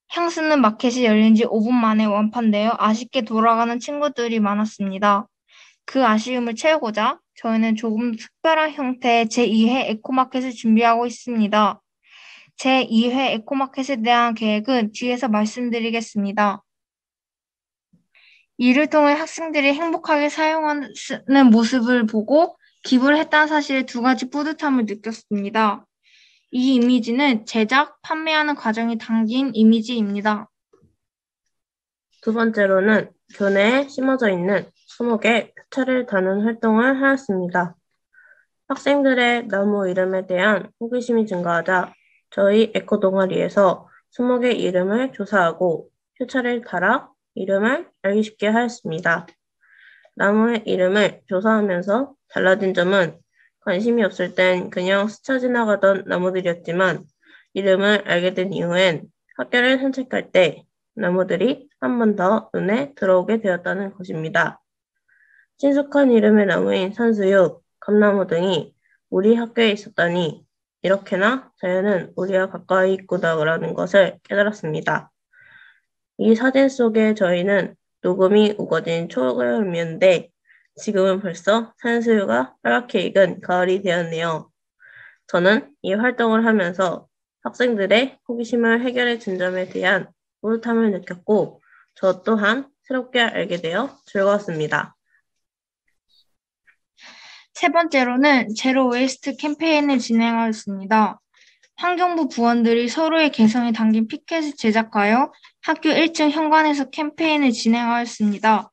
향수는 마켓이 열린 지 5분 만에 완판되어 아쉽게 돌아가는 친구들이 많았습니다. 그 아쉬움을 채우고자 저희는 조금 특별한 형태의 제2회 에코마켓을 준비하고 있습니다. 제2회 에코마켓에 대한 계획은 뒤에서 말씀드리겠습니다. 이를 통해 학생들이 행복하게 사용하는 모습을 보고 기부를 했다는 사실에 두 가지 뿌듯함을 느꼈습니다. 이 이미지는 제작, 판매하는 과정이 담긴 이미지입니다. 두 번째로는 교내에 심어져 있는 20개 표차를 다는 활동을 하였습니다. 학생들의 나무 이름에 대한 호기심이 증가하자 저희 에코 동아리에서 20개 이름을 조사하고 표차를 달아 이름을 알기 쉽게 하였습니다. 나무의 이름을 조사하면서 달라진 점은 관심이 없을 땐 그냥 스쳐 지나가던 나무들이었지만 이름을 알게 된 이후엔 학교를 산책할 때 나무들이 한 번 더 눈에 들어오게 되었다는 것입니다. 친숙한 이름의 나무인 산수유, 감나무 등이 우리 학교에 있었다니 이렇게나 자연은 우리와 가까이 있구나라는 것을 깨달았습니다. 이 사진 속에 저희는 녹음이 우거진 초여름이었는데 지금은 벌써 산수유가 빨갛게 익은 가을이 되었네요. 저는 이 활동을 하면서 학생들의 호기심을 해결해 준 점에 대한 뿌듯함을 느꼈고 저 또한 새롭게 알게 되어 즐거웠습니다. 세 번째로는 제로 웨이스트 캠페인을 진행하였습니다. 환경부 부원들이 서로의 개성이 담긴 피켓을 제작하여 학교 1층 현관에서 캠페인을 진행하였습니다.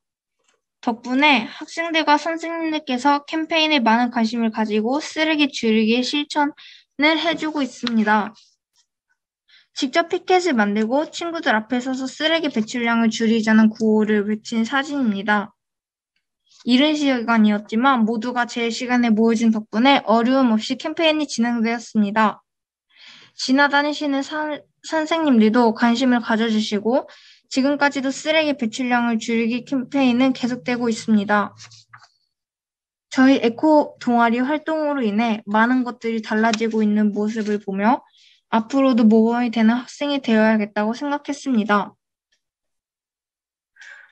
덕분에 학생들과 선생님들께서 캠페인에 많은 관심을 가지고 쓰레기 줄이기 실천을 해주고 있습니다. 직접 피켓을 만들고 친구들 앞에 서서 쓰레기 배출량을 줄이자는 구호를 외친 사진입니다. 이른 시간이었지만 모두가 제 시간에 모여준 덕분에 어려움 없이 캠페인이 진행되었습니다. 지나다니시는 선생님들도 관심을 가져주시고 지금까지도 쓰레기 배출량을 줄이기 캠페인은 계속되고 있습니다. 저희 에코 동아리 활동으로 인해 많은 것들이 달라지고 있는 모습을 보며 앞으로도 모범이 되는 학생이 되어야겠다고 생각했습니다.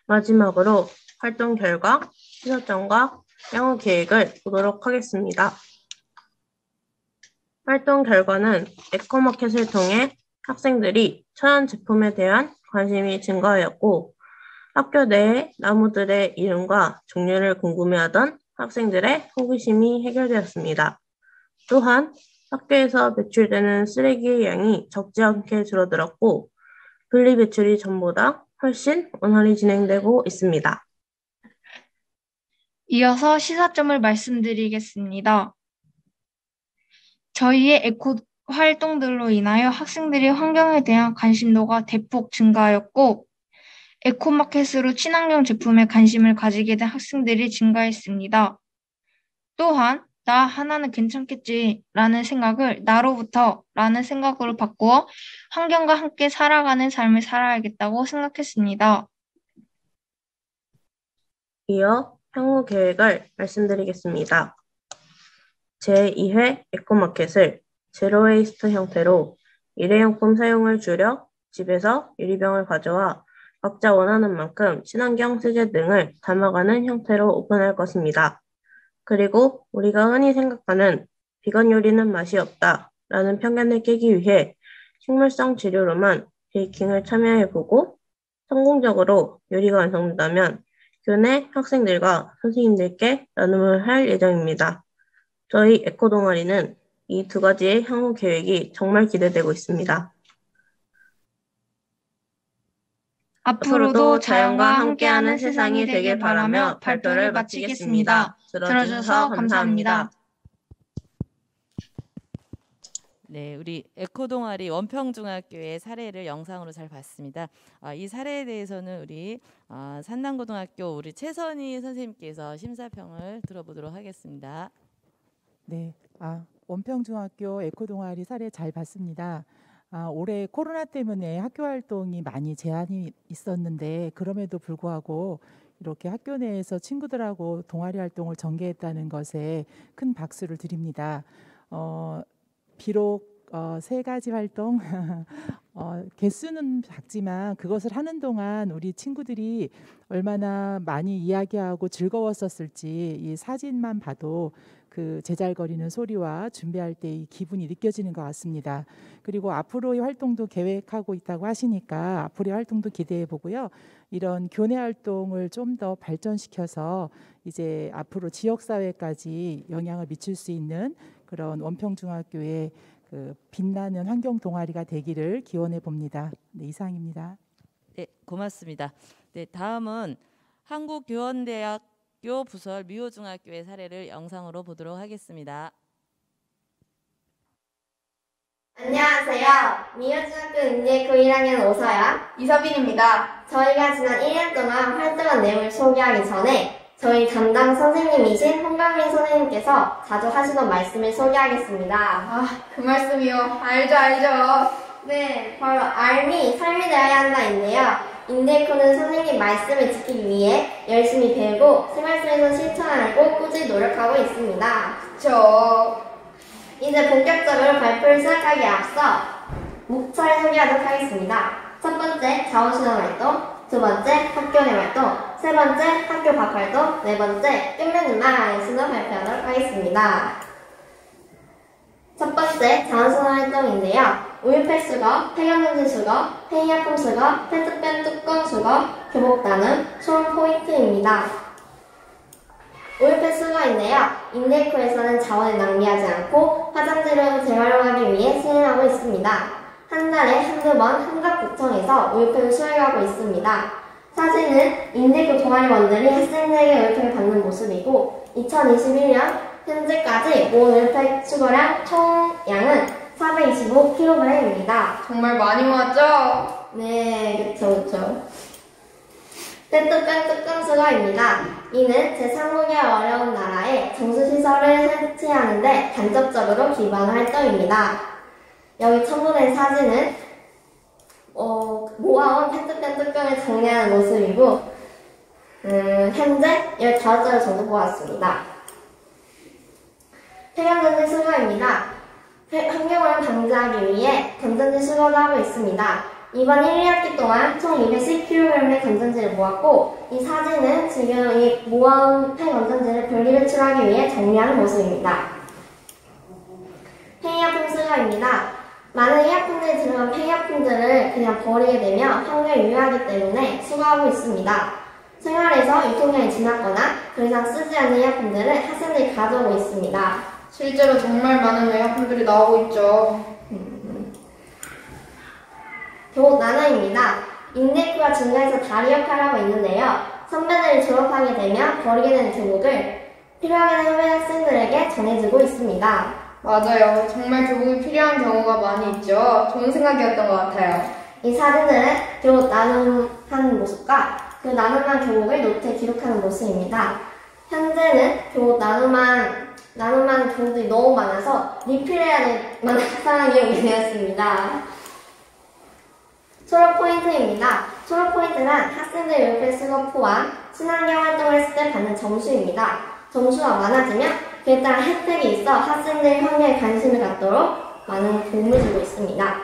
마지막으로 활동 결과, 시사점과 향후 계획을 보도록 하겠습니다. 활동 결과는 에코마켓을 통해 학생들이 천연 제품에 대한 관심이 증가하였고 학교 내의 나무들의 이름과 종류를 궁금해하던 학생들의 호기심이 해결되었습니다. 또한 학교에서 배출되는 쓰레기의 양이 적지 않게 줄어들었고 분리배출이 전보다 훨씬 원활히 진행되고 있습니다. 이어서 시사점을 말씀드리겠습니다. 저희의 에코 활동들로 인하여 학생들이 환경에 대한 관심도가 대폭 증가하였고 에코마켓으로 친환경 제품에 관심을 가지게 된 학생들이 증가했습니다. 또한 나 하나는 괜찮겠지 라는 생각을 나로부터 라는 생각으로 바꾸어 환경과 함께 살아가는 삶을 살아야겠다고 생각했습니다. 이어 향후 계획을 말씀드리겠습니다. 제2회 에코마켓을 제로웨이스트 형태로 일회용품 사용을 줄여 집에서 유리병을 가져와 각자 원하는 만큼 친환경 세제 등을 담아가는 형태로 오픈할 것입니다. 그리고 우리가 흔히 생각하는 비건 요리는 맛이 없다 라는 편견을 깨기 위해 식물성 재료로만 베이킹을 참여해보고 성공적으로 요리가 완성된다면 교내 학생들과 선생님들께 나눔을 할 예정입니다. 저희 에코 동아리는 이 두 가지의 향후 계획이 정말 기대되고 있습니다. 앞으로도 자연과 함께하는 세상이 되길 바라며 발표를 마치겠습니다. 들어주셔서 감사합니다. 네, 우리 에코동아리 원평중학교의 사례를 영상으로 잘 봤습니다. 이 사례에 대해서는 우리 산남고등학교 우리 최선희 선생님께서 심사평을 들어보도록 하겠습니다. 네, 원평중학교 에코동아리 사례 잘 봤습니다. 올해 코로나 때문에 학교 활동이 많이 제한이 있었는데 그럼에도 불구하고 이렇게 학교 내에서 친구들하고 동아리 활동을 전개했다는 것에 큰 박수를 드립니다. 비록 세 가지 활동 개수는 작지만 그것을 하는 동안 우리 친구들이 얼마나 많이 이야기하고 즐거웠었을지 이 사진만 봐도 그 제잘거리는 소리와 준비할 때 이 기분이 느껴지는 것 같습니다. 그리고 앞으로의 활동도 계획하고 있다고 하시니까 앞으로의 활동도 기대해 보고요. 이런 교내 활동을 좀 더 발전시켜서 이제 앞으로 지역사회까지 영향을 미칠 수 있는 그런 원평중학교의 그 빛나는 환경 동아리가 되기를 기원해 봅니다. 네, 이상입니다. 네, 고맙습니다. 네, 다음은 한국교원대학교 부설 미호중학교의 사례를 영상으로 보도록 하겠습니다. 안녕하세요. 미호중학교 인제고 1학년 오서연, 이서빈입니다. 저희가 지난 1년 동안 활동한 내용을 소개하기 전에 저희 담당 선생님이신 홍강민 선생님께서 자주 하시던 말씀을 소개하겠습니다. 그 말씀이요? 알죠. 네, 바로 삶이 되어야 한다인데요. 인데코는 선생님 말씀을 지키기 위해 열심히 배우고 생활 속에서 실천하려고 꾸준히 노력하고 있습니다. 그쵸. 이제 본격적으로 발표를 시작하기에 앞서 목차를 소개하도록 하겠습니다. 첫 번째, 자원순환 활동, 두 번째, 학교 내 활동, 세 번째, 학교 밖 활동, 네 번째, 끝맺는 날 순서 발표하도록 하겠습니다. 첫 번째, 자원순환 활동인데요. 우유팩 수거, 폐경전지 수거, 폐기약품 수거, 페트병 뚜껑 수거, 교복 나눔, 소음 포인트입니다. 우유팩 수거인데요. 인데코에서는 자원을 낭비하지 않고 화장지를 재활용하기 위해 시행하고 있습니다. 한 달에 한두 번 한각구청에서 우유팩을 수행하고 있습니다. 사진은 인데코 동아리원들이 학생들에게 우유팩을 받는 모습이고 2021년 현재까지 모은 우유팩 수거량 총량은 425kg입니다. 정말 많이 모았죠? 네, 그쵸. 페트병 뚜껑 수거입니다. 이는 제3국의 어려운 나라에 정수시설을 설치하는데 간접적으로 기반한 활동입니다. 여기 첨부된 사진은 모아온 페트병 뚜껑을 정리하는 모습이고 현재 15자루 정도 모았습니다. 폐경전지 수거입니다. 환경오염 방지하기 위해 건전지 수거도 하고 있습니다. 이번 1학기 동안 총 210kg의 건전지를 모았고 이 사진은 지금 이 모아온 폐건전지를 분리배출하기 위해 정리하는 모습입니다. 폐기약품 수거입니다. 많은 의약품들이 들어간 폐기약품들을 그냥 버리게 되면 환경에 유해하기 때문에 수거하고 있습니다. 생활에서 유통기한이 지났거나 더 이상 쓰지 않는 의약품들을 학생들이 가져오고 있습니다. 실제로 정말 많은 의약품들이 나오고 있죠. 교복 나눔입니다. 인데코가 중간에서 다리 역할을 하고 있는데요. 선배들이 졸업하게 되면 버리게 되는 교복을 필요하게 되는 후배 학생들에게 전해주고 있습니다. 맞아요. 정말 교복이 필요한 경우가 많이 있죠. 좋은 생각이었던 것 같아요. 이 사진들은 교복 나눔하는 모습과 그 나눔한 교복을 노트에 기록하는 모습입니다. 현재는 교복 나눔한 교복들이 너무 많아서 리필해야 될 만한 상황이 오게 되었습니다. 초록 포인트입니다. 초록 포인트는 학생들 우유팩 수거 포함 친환경 활동을 했을 때 받는 점수입니다. 점수가 많아지면 그에 따른 혜택이 있어 학생들이 환경에 관심을 갖도록 많은 도움을 주고 있습니다.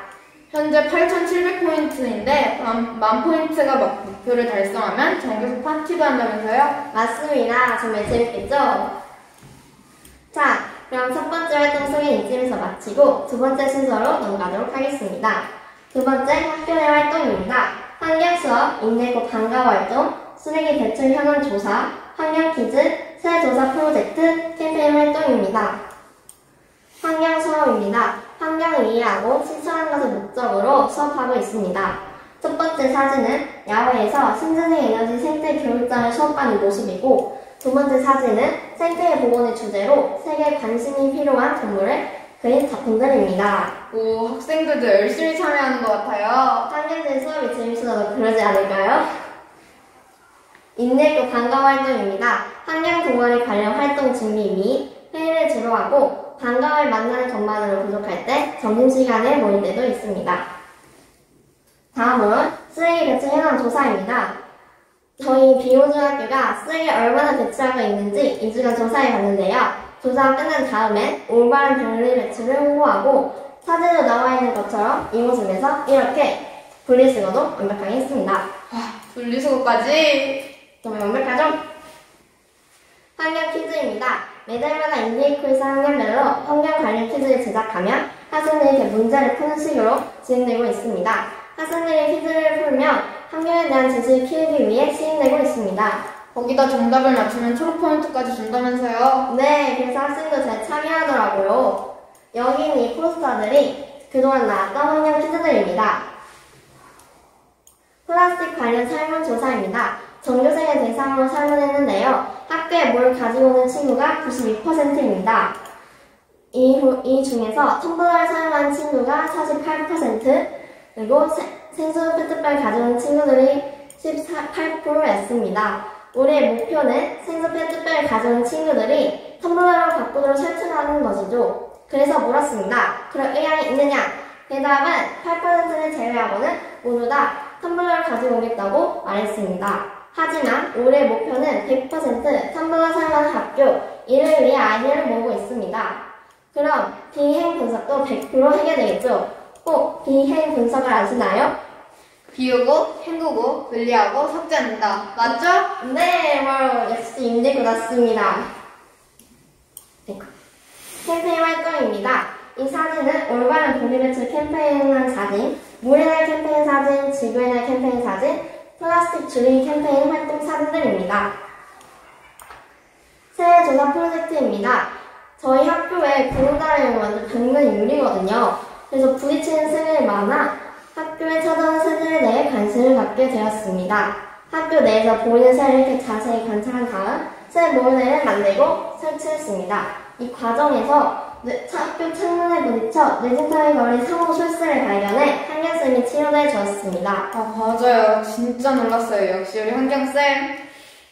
현재 8,700포인트인데 만 포인트가 목표를 달성하면 전교수 파티도 한다면서요? 맞습니다. 정말 재밌겠죠? 자, 그럼 첫 번째 활동 소개는 이쯤에서 마치고 두 번째 순서로 넘어가도록 하겠습니다. 두 번째 학교 내 활동입니다. 환경수업, 인데코 방과 활동, 쓰레기 배출 현황 조사, 환경 퀴즈, 새 조사 프로젝트, 캠페인 활동입니다. 환경 수업입니다. 환경을 이해하고 실천하는 것을 목적으로 수업하고 있습니다. 첫 번째 사진은 야외에서 신재생 에너지 생태 교육장을 수업하는 모습이고, 두 번째 사진은 생태계 복원의 주제로 세계에 관심이 필요한 동물을 그린 작품들입니다. 오, 학생들도 열심히 참여하는 것 같아요. 학년들 수업이 재밌어도 그러지 않을까요? 인내고 방과 활동입니다. 환경 동아리 관련 활동 준비 및 회의를 주로 하고, 방과를 만나는 것만으로 부족할 때 점심시간에 모일 때도 있습니다. 다음은 쓰레기 배출 현황 조사입니다. 저희 비호중학교가 쓰레기를 얼마나 배출하고 있는지 2주간 조사해 봤는데요. 조사가 끝난 다음엔 올바른 분리 배출을 홍보하고, 사진으로 나와 있는 것처럼 이 모습에서 이렇게 분리수거도 완벽하게 했습니다. 분리수거까지? 정말 완벽하죠? 환경 퀴즈입니다. 매달마다 인디에이코에서 학년별로 환경 관련 퀴즈를 제작하며 학생들에게 문제를 푸는 식으로 진행되고 있습니다. 학생들이 퀴즈를 풀면 환경에 대한 지식을 키우기 위해 시행되고 있습니다. 거기다 정답을 맞추면 초록 포인트까지 준다면서요? 네, 그래서 학생도 잘 참여하더라고요. 여기 있는 이 포스터들이 그동안 나왔던 환경 퀴즈들입니다. 플라스틱 관련 설문조사입니다. 전교생을 대상으로 설문했는데요. 학교에 뭘 가지고 오는 친구가 92%입니다. 이 중에서 텀블러를 사용하는 친구가 48%, 그리고 생수 페트병을 가져오는 친구들이 18%였습니다. 우리의 목표는 생수 페트병을 가져오는 친구들이 텀블러로 바꾸도록 설득하는 것이죠. 그래서 물었습니다. 그럴 의향이 있느냐? 대답은 8%를 제외하고는 모두 다 텀블러를 가지고 오겠다고 말했습니다. 하지만 올해 목표는 100% 텀블러 사용하는 학교, 이를 위해 아이디어를 모으고 있습니다. 그럼 비행 분석도 100% 해결되겠죠? 꼭 비행 분석을 아시나요? 비우고, 헹구고, 분리하고, 섞지 않는다. 맞죠? 네, 바로 역시 임대고 났습니다. 캠페인 활동입니다. 이 사진은 올바른 분리배출 캠페인한 사진, 물의 날 캠페인 사진, 지구의 날 캠페인 사진, 플라스틱 줄이기 캠페인 활동 사진들입니다. 새해 조사 프로젝트입니다. 저희 학교에 구름다리를 만든 벽면 유리거든요. 그래서 부딪히는 쓰레기 많아 학교에 찾아오는 새들에 대해 관심을 갖게 되었습니다. 학교 내에서 보이는 새를 이렇게 자세히 관찰한 다음 새 모래를 만들고 설치했습니다. 이 과정에서 학교 창문에 부딪혀 뇌진탕에 걸린 상어 숄스를 발견해 환경쌤이 치료해 주었습니다. 맞아요. 진짜 놀랐어요. 역시 우리 환경쌤.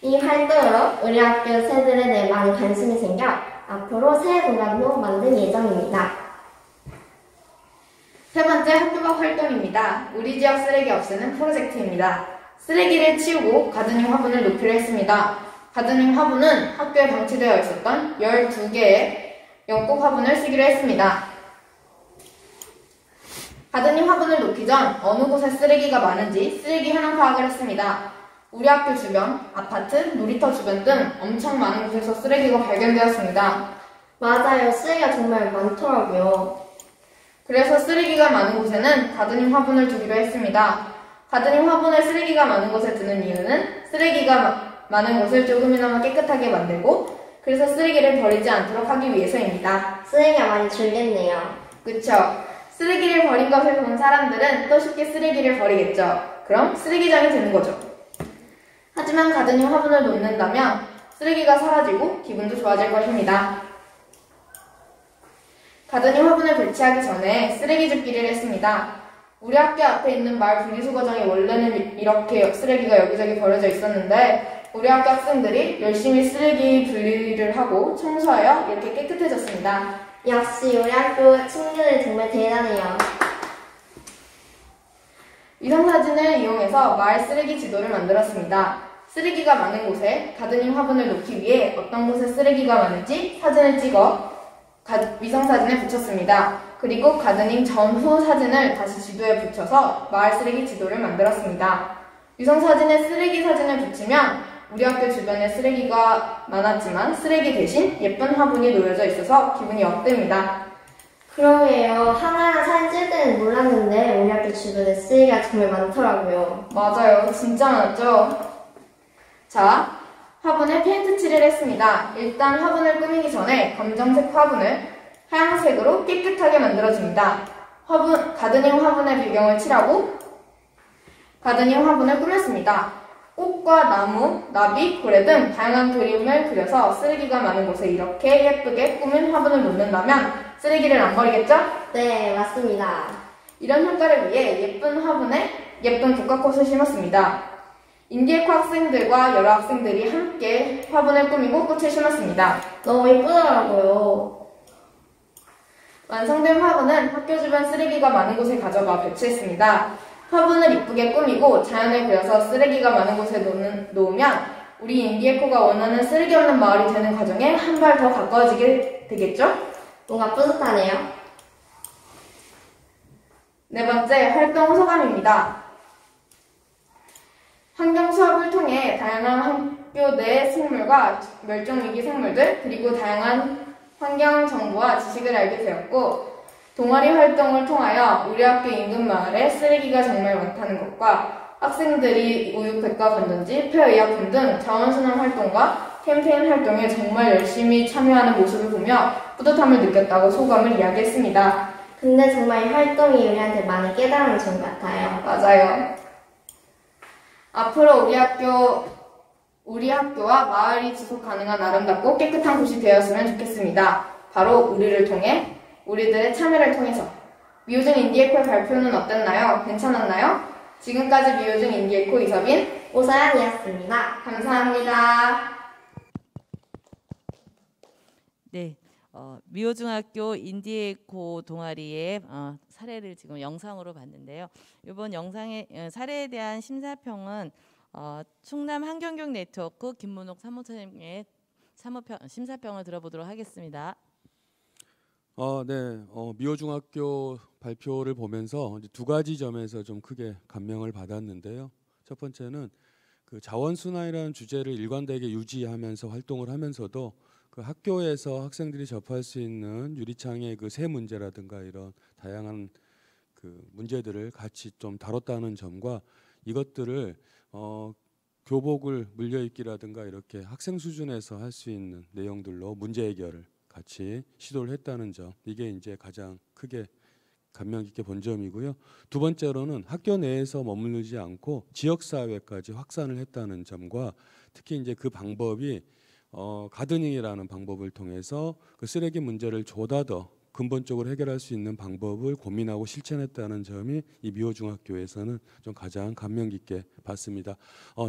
이 활동으로 우리 학교 새들에 대해 많은 관심이 생겨 앞으로 새 공간도 만들 예정입니다. 세 번째 학교 밖 활동입니다. 우리 지역 쓰레기 없애는 프로젝트입니다. 쓰레기를 치우고 가드닝 화분을 놓기로 했습니다. 가드닝 화분은 학교에 방치되어 있었던 12개의 영국 화분을 쓰기로 했습니다. 가드닝 화분을 놓기 전 어느 곳에 쓰레기가 많은지 쓰레기 현황 파악을 했습니다. 우리 학교 주변, 아파트, 놀이터 주변 등 엄청 많은 곳에서 쓰레기가 발견되었습니다. 맞아요. 쓰레기가 정말 많더라고요. 그래서 쓰레기가 많은 곳에는 가드닝 화분을 두기로 했습니다. 가드닝 화분을 쓰레기가 많은 곳에 두는 이유는 쓰레기가 많은 곳을 조금이나마 깨끗하게 만들고, 그래서 쓰레기를 버리지 않도록 하기 위해서입니다. 쓰레기가 많이 줄겠네요. 그쵸? 쓰레기를 버린 것을 본 사람들은 또 쉽게 쓰레기를 버리겠죠. 그럼 쓰레기장이 되는 거죠. 하지만 가드닝 화분을 놓는다면 쓰레기가 사라지고 기분도 좋아질 것입니다. 가드닝 화분을 배치하기 전에 쓰레기 줍기를 했습니다. 우리 학교 앞에 있는 마을 분리수거장이 원래는 이렇게 쓰레기가 여기저기 버려져 있었는데 우리 학교 학생들이 열심히 쓰레기 분리를 하고 청소하여 이렇게 깨끗해졌습니다. 역시 우리 학교 친구들이 정말 대단해요. 위성사진을 이용해서 마을 쓰레기 지도를 만들었습니다. 쓰레기가 많은 곳에 가드닝 화분을 놓기 위해 어떤 곳에 쓰레기가 많은지 사진을 찍어 위성사진에 붙였습니다. 그리고 가드닝 전후 사진을 다시 지도에 붙여서 마을 쓰레기 지도를 만들었습니다. 위성사진에 쓰레기 사진을 붙이면 우리 학교 주변에 쓰레기가 많았지만 쓰레기 대신 예쁜 화분이 놓여져 있어서 기분이 업됩니다. 그러게요. 하나하나 사진 찍을 때는 몰랐는데 우리 학교 주변에 쓰레기가 정말 많더라고요. 맞아요. 진짜 많았죠? 자, 화분에 페인트 칠을 했습니다. 일단 화분을 꾸미기 전에 검정색 화분을 하얀색으로 깨끗하게 만들어줍니다. 가드닝 화분의 배경을 칠하고 가드닝 화분을 꾸몄습니다. 꽃과 나무, 나비, 고래 등 다양한 그림을 그려서 쓰레기가 많은 곳에 이렇게 예쁘게 꾸민 화분을 놓는다면 쓰레기를 안 버리겠죠? 네, 맞습니다. 이런 효과를 위해 예쁜 화분에 예쁜 국화꽃을 심었습니다. 인디에코 학생들과 여러 학생들이 함께 화분을 꾸미고 꽃을 심었습니다. 너무 예쁘더라고요. 완성된 화분은 학교 주변 쓰레기가 많은 곳에 가져가 배치했습니다. 화분을 이쁘게 꾸미고 자연을 그려서 쓰레기가 많은 곳에 놓으면 우리 인디에코가 원하는 쓰레기 없는 마을이 되는 과정에 한 발 더 가까워지게 되겠죠? 뭔가 뿌듯하네요. 네 번째, 활동 소감입니다. 환경 수업을 통해 다양한 학교 내 생물과 멸종위기 생물들 그리고 다양한 환경 정보와 지식을 알게 되었고 동아리 활동을 통하여 우리 학교 인근 마을에 쓰레기가 정말 많다는 것과 학생들이 우유팩과 건전지, 폐의약품 등 자원순환 활동과 캠페인 활동에 정말 열심히 참여하는 모습을 보며 뿌듯함을 느꼈다고 소감을 이야기했습니다. 근데 정말 이 활동이 우리한테 많은 깨달음을 준 것 같아요. 맞아요. 앞으로 우리 학교와 마을이 지속 가능한 아름답고 깨끗한 곳이 되었으면 좋겠습니다. 바로 우리를 통해, 우리들의 참여를 통해서. 미우증 인디에코의 발표는 어땠나요? 괜찮았나요? 지금까지 미우증 인디에코 이서빈, 오서연이었습니다. 감사합니다. 네, 미호중학교 인디에코 동아리의 사례를 지금 영상으로 봤는데요. 이번 영상의 사례에 대한 심사평은 충남 환경교육 네트워크 김문옥 사무처장님의 심사평을 들어보도록 하겠습니다. 네, 미호중학교 발표를 보면서 이제 두 가지 점에서 좀 크게 감명을 받았는데요. 첫 번째는 그 자원순환이라는 주제를 일관되게 유지하면서 활동을 하면서도 그 학교에서 학생들이 접할 수 있는 유리창의 그 새 문제라든가 이런 다양한 그 문제들을 같이 좀 다뤘다는 점과 이것들을 교복을 물려입기라든가 이렇게 학생 수준에서 할 수 있는 내용들로 문제 해결을 같이 시도를 했다는 점, 이게 이제 가장 크게 감명 깊게 본 점이고요. 두 번째로는 학교 내에서 머무르지 않고 지역 사회까지 확산을 했다는 점과 특히 이제 그 방법이 가드닝이라는 방법을 통해서 그 쓰레기 문제를 보다 더 근본적으로 해결할 수 있는 방법을 고민하고 실천했다는 점이 이 미호중학교에서는 좀 가장 감명 깊게 봤습니다.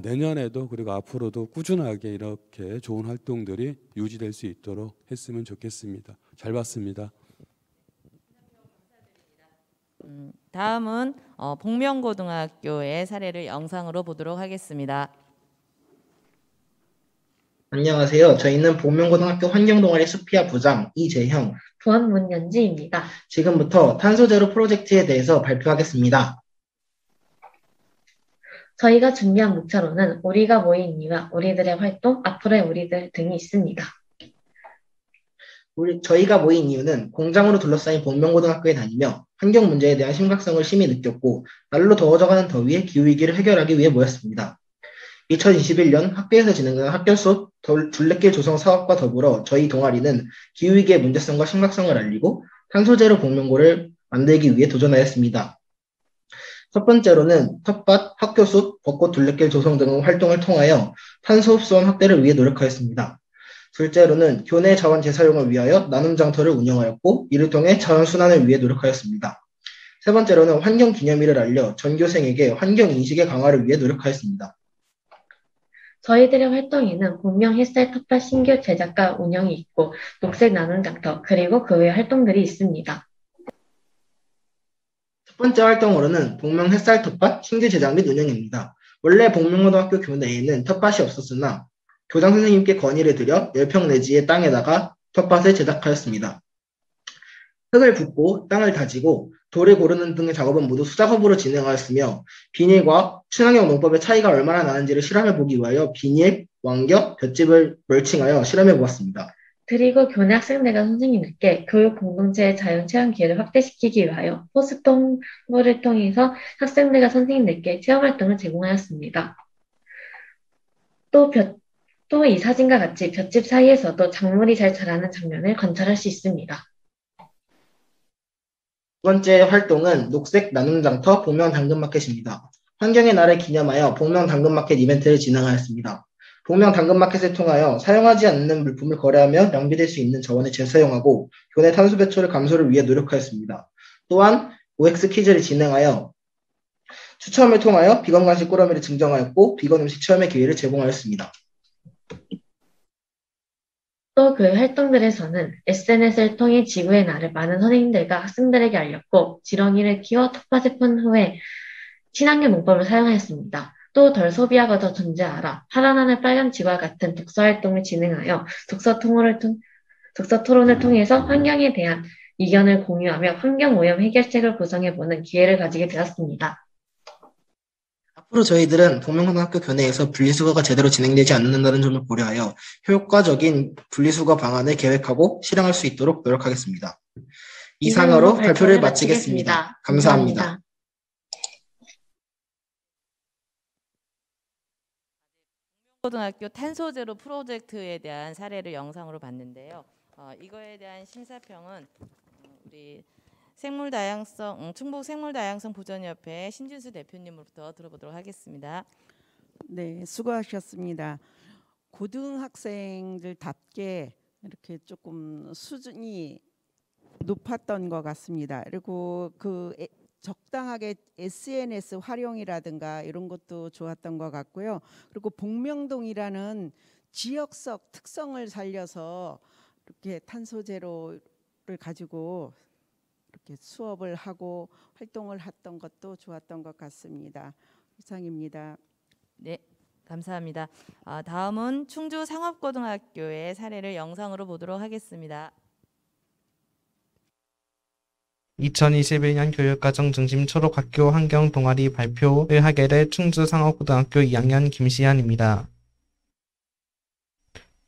내년에도 그리고 앞으로도 꾸준하게 이렇게 좋은 활동들이 유지될 수 있도록 했으면 좋겠습니다. 잘 봤습니다. 다음은 복명고등학교의 사례를 영상으로 보도록 하겠습니다. 안녕하세요. 저희는 복명고등학교 환경동아리 수피아 부장 이재형, 부원 문연지입니다. 지금부터 탄소제로 프로젝트에 대해서 발표하겠습니다. 저희가 준비한 목차로는 우리가 모인 이유와 우리들의 활동, 앞으로의 우리들 등이 있습니다. 저희가 모인 이유는 공장으로 둘러싸인 복명고등학교에 다니며 환경 문제에 대한 심각성을 심히 느꼈고 날로 더워져가는 더위에 기후위기를 해결하기 위해 모였습니다. 2021년 학교에서 진행된 학교 수업 둘레길 조성 사업과 더불어 저희 동아리는 기후위기의 문제성과 심각성을 알리고 탄소제로 복명고를 만들기 위해 도전하였습니다. 첫 번째로는 텃밭, 학교 숲, 벚꽃 둘레길 조성 등 활동을 통하여 탄소 흡수원 확대를 위해 노력하였습니다. 둘째로는 교내 자원 재사용을 위하여 나눔 장터를 운영하였고 이를 통해 자원 순환을 위해 노력하였습니다. 세 번째로는 환경 기념일을 알려 전교생에게 환경 인식의 강화를 위해 노력하였습니다. 저희들의 활동에는 복명 햇살 텃밭 신규 제작과 운영이 있고 녹색 나눔 장터 그리고 그 외 활동들이 있습니다. 첫 번째 활동으로는 복명 햇살 텃밭 신규 제작 및 운영입니다. 원래 복명고등학교 교내에는 텃밭이 없었으나 교장 선생님께 건의를 드려 10평 내지의 땅에다가 텃밭을 제작하였습니다. 흙을 붓고 땅을 다지고 돌을 고르는 등의 작업은 모두 수작업으로 진행하였으며 비닐과 친환경 농법의 차이가 얼마나 나는지를 실험해보기 위하여 비닐, 왕겨, 볏짚을 멀칭하여 실험해보았습니다. 그리고 교내 학생들과 선생님들께 교육 공동체의 자연 체험 기회를 확대시키기 위하여 포스트 홍보를 통해서 학생들과 선생님들께 체험 활동을 제공하였습니다. 또 이 사진과 같이 볏짚 사이에서도 작물이 잘 자라는 장면을 관찰할 수 있습니다. 두 번째 활동은 녹색 나눔 장터 복명 당근마켓입니다. 환경의 날을 기념하여 복면 당근마켓 이벤트를 진행하였습니다. 복면 당근마켓을 통하여 사용하지 않는 물품을 거래하며 낭비될 수 있는 자원을 재사용하고 교내 탄소 배출 감소를 위해 노력하였습니다. 또한 OX 퀴즈를 진행하여 추첨을 통하여 비건 간식 꾸러미를 증정하였고 비건 음식 체험의 기회를 제공하였습니다. 또 그 활동들에서는 SNS를 통해 지구의 날을 많은 선생님들과 학생들에게 알렸고 지렁이를 키워 텃밭에 푼 후에 친환경 농법을 사용하였습니다. 또 덜 소비하고 더 존재하라, 파란 하늘 빨간 지구와 같은 독서 활동을 진행하여 독서 토론을 통해서 환경에 대한 의견을 공유하며 환경 오염 해결책을 구성해보는 기회를 가지게 되었습니다. 앞으로 저희들은 복면고등학교 교내에서 분리수거가 제대로 진행되지 않는다는 점을 고려하여 효과적인 분리수거 방안을 계획하고 실행할 수 있도록 노력하겠습니다. 이상으로 발표를 마치겠습니다. 감사합니다. 고등학교 탄소제로 프로젝트에 대한 사례를 영상으로 봤는데요. 이거에 대한 심사평은 우리 충북 생물다양성 보전협회 신준수 대표님으로부터 들어보도록 하겠습니다. 네, 수고하셨습니다. 고등학생들답게 이렇게 조금 수준이 높았던 것 같습니다. 그리고 적당하게 SNS 활용이라든가 이런 것도 좋았던 것 같고요. 그리고 복명동이라는 지역적 특성을 살려서 이렇게 탄소 제로를 가지고 이렇게 수업을 하고 활동을 했던 것도 좋았던 것 같습니다. 이상입니다. 네, 감사합니다. 다음은 충주 상업고등학교의 사례를 영상으로 보도록 하겠습니다. 2021년 교육과정 중심 초록학교 환경 동아리 발표를 하게 될 충주 상업고등학교 2학년 김시안입니다.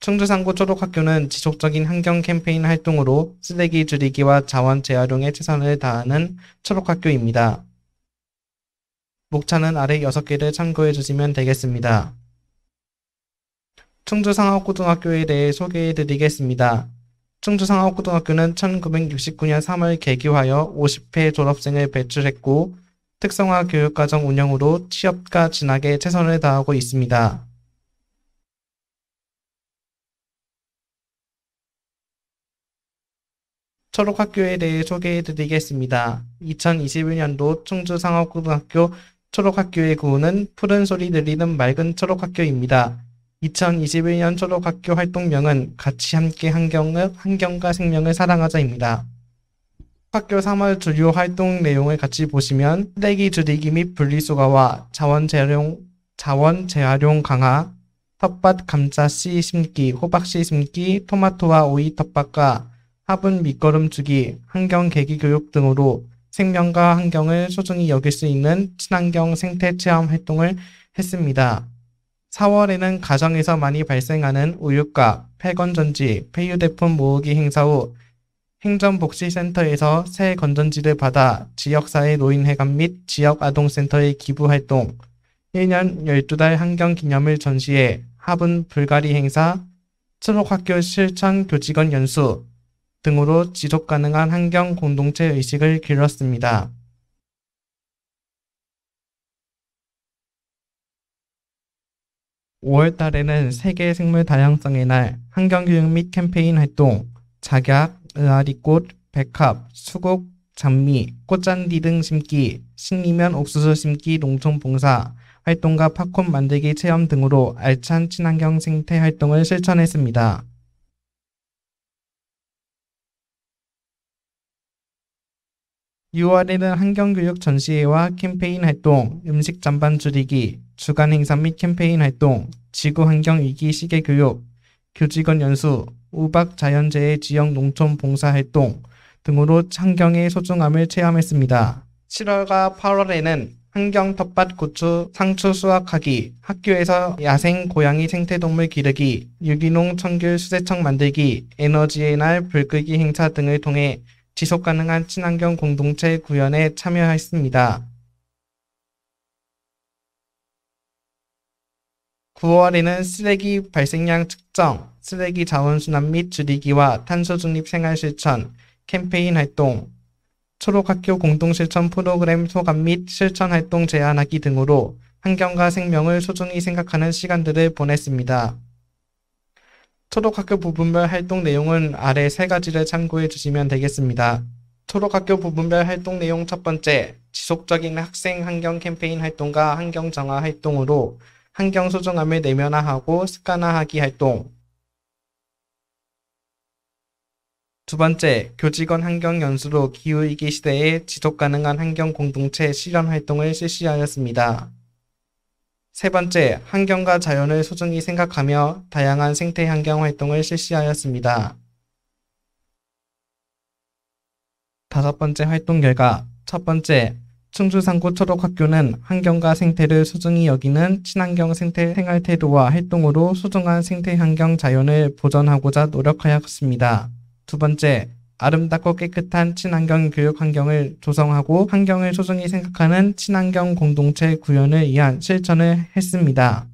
충주 상고 초록학교는 지속적인 환경 캠페인 활동으로 쓰레기 줄이기와 자원 재활용에 최선을 다하는 초록학교입니다. 목차는 아래 6개를 참고해 주시면 되겠습니다. 충주 상업고등학교에 대해 소개해 드리겠습니다. 충주 상업고등학교는 1969년 3월 개교하여 50회 졸업생을 배출했고 특성화 교육과정 운영으로 취업과 진학에 최선을 다하고 있습니다. 초록학교에 대해 소개해 드리겠습니다. 2021년도 충주 상업고등학교 초록학교의 구호는 푸른 소리 들리는 맑은 초록학교입니다. 2021년 초록학교 활동명은 같이 함께 환경과 생명을 사랑하자입니다. 학교 3월 주요 활동 내용을 같이 보시면 쓰레기 줄이기 및 분리수거와 자원 재활용 강화, 텃밭 감자씨 심기, 호박씨 심기, 토마토와 오이 텃밭과 화분 밑거름 주기, 환경 계기 교육 등으로 생명과 환경을 소중히 여길 수 있는 친환경 생태 체험 활동을 했습니다. 4월에는 가정에서 많이 발생하는 우유값, 폐건 전지, 폐유대품 모으기 행사 후 행정복지센터에서 새 건전지를 받아 지역사회 노인회관 및 지역아동센터에 기부 활동, 1년 12달 환경기념을 전시회, 화분 불가리 행사, 초록학교 실천 교직원 연수 등으로 지속가능한 환경 공동체 의식을 길렀습니다. 5월 달에는 세계 생물 다양성의 날, 환경교육 및 캠페인 활동, 작약, 의아리꽃, 백합, 수국, 장미, 꽃잔디 등 심기, 신리면 옥수수 심기 농촌 봉사, 활동과 팝콘 만들기 체험 등으로 알찬 친환경 생태 활동을 실천했습니다. (6월에는) 환경교육 전시회와 캠페인 활동, 음식 잔반 줄이기, 주간 행사 및 캠페인 활동, 지구환경위기 시계교육, 교직원 연수, 우박 자연재해 지역 농촌 봉사 활동 등으로 환경의 소중함을 체험했습니다. 7월과 8월에는 환경 텃밭 고추 상추 수확하기, 학교에서 야생 고양이 생태동물 기르기, 유기농 청귤 수제청 만들기, 에너지의 날 불 끄기 행사 등을 통해 지속가능한 친환경 공동체 구현에 참여했습니다. 9월에는 쓰레기 발생량 측정, 쓰레기 자원순환 및 줄이기와 탄소 중립 생활 실천, 캠페인 활동, 초록학교 공동실천 프로그램 소감 및 실천 활동 제안하기 등으로 환경과 생명을 소중히 생각하는 시간들을 보냈습니다. 초록학교 부분별 활동 내용은 아래 3가지를 참고해 주시면 되겠습니다. 초록학교 부분별 활동 내용 첫 번째, 지속적인 학생 환경 캠페인 활동과 환경 정화 활동으로 환경 소중함을 내면화하고 습관화하기 활동. 두 번째, 교직원 환경 연수로 기후위기 시대에 지속가능한 환경 공동체 실현 활동을 실시하였습니다. 세 번째, 환경과 자연을 소중히 생각하며 다양한 생태 환경 활동을 실시하였습니다. 다섯 번째 활동 결과. 첫 번째, 충주상구 초록학교는 환경과 생태를 소중히 여기는 친환경 생태 생활 태도와 활동으로 소중한 생태 환경 자연을 보존하고자 노력하였습니다. 두 번째, 아름답고 깨끗한 친환경 교육 환경을 조성하고 환경을 소중히 생각하는 친환경 공동체 구현을 위한 실천을 했습니다.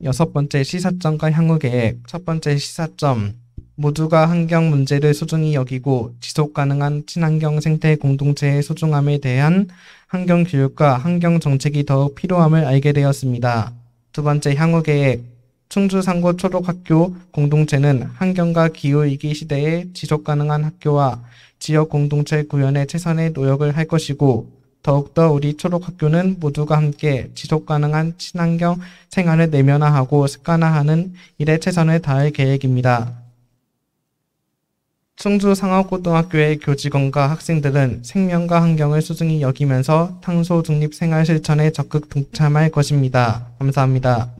여섯 번째, 시사점과 향후 계획. 첫 번째 시사점, 모두가 환경 문제를 소중히 여기고 지속 가능한 친환경 생태 공동체의 소중함에 대한 환경 교육과 환경 정책이 더욱 필요함을 알게 되었습니다. 두 번째, 향후 계획. 충주상구 초록학교 공동체는 환경과 기후위기 시대에 지속가능한 학교와 지역 공동체 구현에 최선의 노력을 할 것이고 더욱더 우리 초록학교는 모두가 함께 지속가능한 친환경 생활을 내면화하고 습관화하는 일에 최선을 다할 계획입니다. 충주상업고등학교의 교직원과 학생들은 생명과 환경을 소중히 여기면서 탄소 중립 생활 실천에 적극 동참할 것입니다. 감사합니다.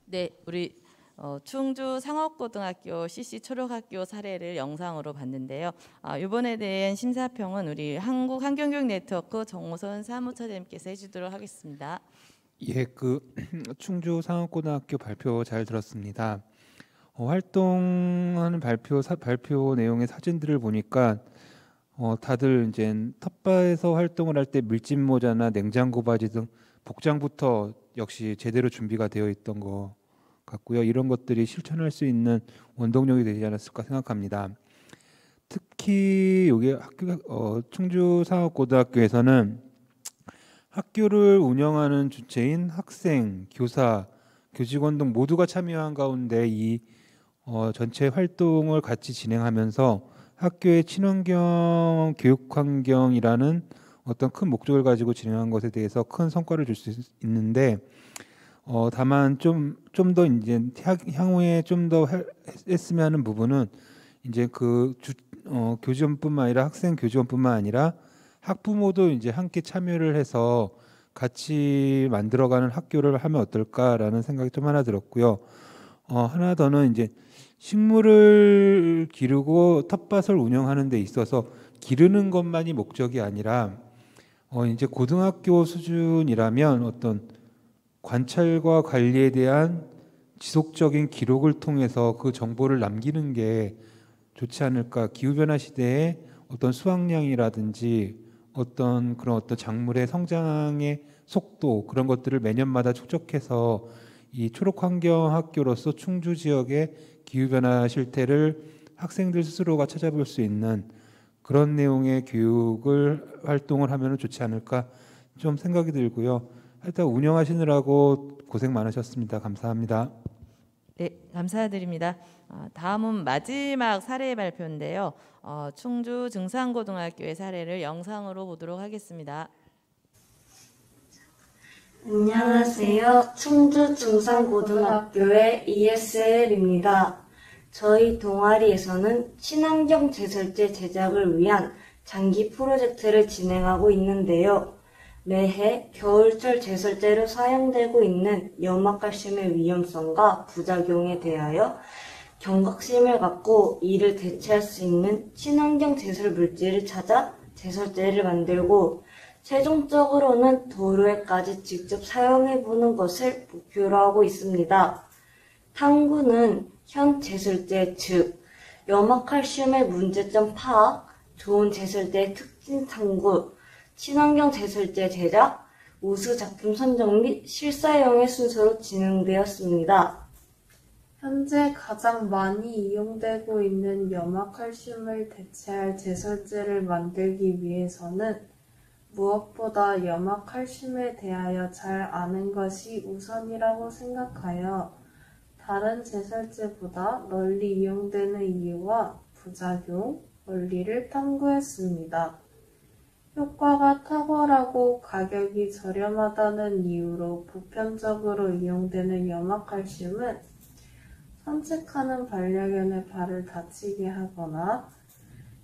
네, 우리 충주 상업고등학교 CC 초록학교 사례를 영상으로 봤는데요. 이번에 대한 심사평은 우리 한국환경교육 네트워크 정호선 사무처장님께서 해주도록 하겠습니다. 예, 충주 상업고등학교 발표 잘 들었습니다. 활동하는 발표 내용의 사진들을 보니까 다들 이제 텃밭에서 활동을 할 때 밀짚 모자나 냉장고 바지 등 복장부터 역시 제대로 준비가 되어 있던 것 같고요. 이런 것들이 실천할 수 있는 원동력이 되지 않았을까 생각합니다. 특히 여기 충주 상업고등학교에서는 학교를 운영하는 주체인 학생, 교사, 교직원 등 모두가 참여한 가운데 이 전체 활동을 같이 진행하면서 학교의 친환경 교육 환경이라는 어떤 큰 목적을 가지고 진행한 것에 대해서 큰 성과를 줄 수 있는데 다만 좀 더 이제 향후에 좀 더 했으면 하는 부분은 이제 교직원뿐만 아니라 학생 교직원뿐만 아니라 학부모도 이제 함께 참여를 해서 같이 만들어가는 학교를 하면 어떨까라는 생각이 좀 하나 들었고요. 하나 더는 이제 식물을 기르고 텃밭을 운영하는 데 있어서 기르는 것만이 목적이 아니라 이제 고등학교 수준이라면 어떤 관찰과 관리에 대한 지속적인 기록을 통해서 그 정보를 남기는 게 좋지 않을까. 기후변화 시대에 어떤 수확량이라든지 어떤 작물의 성장의 속도 그런 것들을 매년마다 축적해서 이 초록환경학교로서 충주 지역의 기후변화 실태를 학생들 스스로가 찾아볼 수 있는 그런 내용의 활동을 하면 좋지 않을까 좀 생각이 들고요. 하여튼 운영하시느라고 고생 많으셨습니다. 감사합니다. 네, 감사드립니다. 다음은 마지막 사례 발표인데요. 충주 증산고등학교의 사례를 영상으로 보도록 하겠습니다. 안녕하세요. 충주 증산고등학교의 ESL입니다. 저희 동아리에서는 친환경 제설제 제작을 위한 장기 프로젝트를 진행하고 있는데요. 매해 겨울철 제설제로 사용되고 있는 염화칼슘의 위험성과 부작용에 대하여 경각심을 갖고 이를 대체할 수 있는 친환경 제설 물질을 찾아 제설제를 만들고 최종적으로는 도로에까지 직접 사용해보는 것을 목표로 하고 있습니다. 탐구는 현 제설제 즉 염화칼슘의 문제점 파악, 좋은 제설제의 특징 탐구, 친환경 제설제 제작, 우수 작품 선정 및 실사용의 순서로 진행되었습니다. 현재 가장 많이 이용되고 있는 염화칼슘을 대체할 제설제를 만들기 위해서는 무엇보다 염화칼슘에 대하여 잘 아는 것이 우선이라고 생각하여 다른 제설제보다 널리 이용되는 이유와 부작용, 원리를 탐구했습니다. 효과가 탁월하고 가격이 저렴하다는 이유로 보편적으로 이용되는 염화칼슘은 산책하는 반려견의 발을 다치게 하거나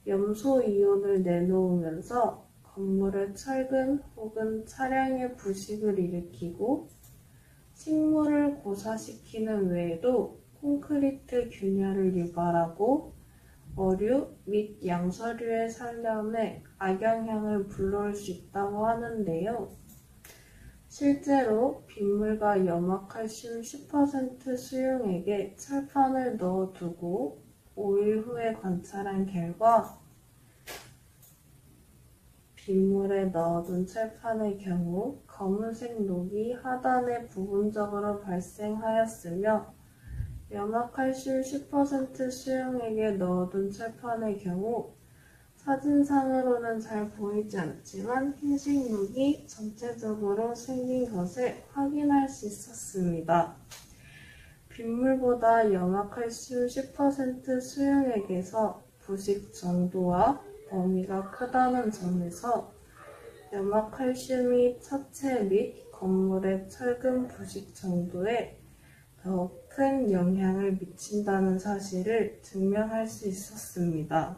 염소 이온을 내놓으면서 건물의 철근 혹은 차량의 부식을 일으키고 식물을 고사시키는 외에도 콘크리트 균열을 유발하고 어류 및 양서류의 산염에 악영향을 불러올 수 있다고 하는데요. 실제로 빗물과 염화칼슘 10% 수용액에 철판을 넣어두고 5일 후에 관찰한 결과 빗물에 넣어둔 철판의 경우 검은색 녹이 하단에 부분적으로 발생하였으며 염화칼슘 10% 수용액에 넣어둔 철판의 경우 사진상으로는 잘 보이지 않지만 흰색 녹이 전체적으로 생긴 것을 확인할 수 있었습니다. 빗물보다 염화칼슘 10% 수용액에서 부식 정도와 범위가 크다는 점에서 염화칼슘이 차체 및 건물의 철근 부식 정도에 더 큰 영향을 미친다는 사실을 증명할 수 있었습니다.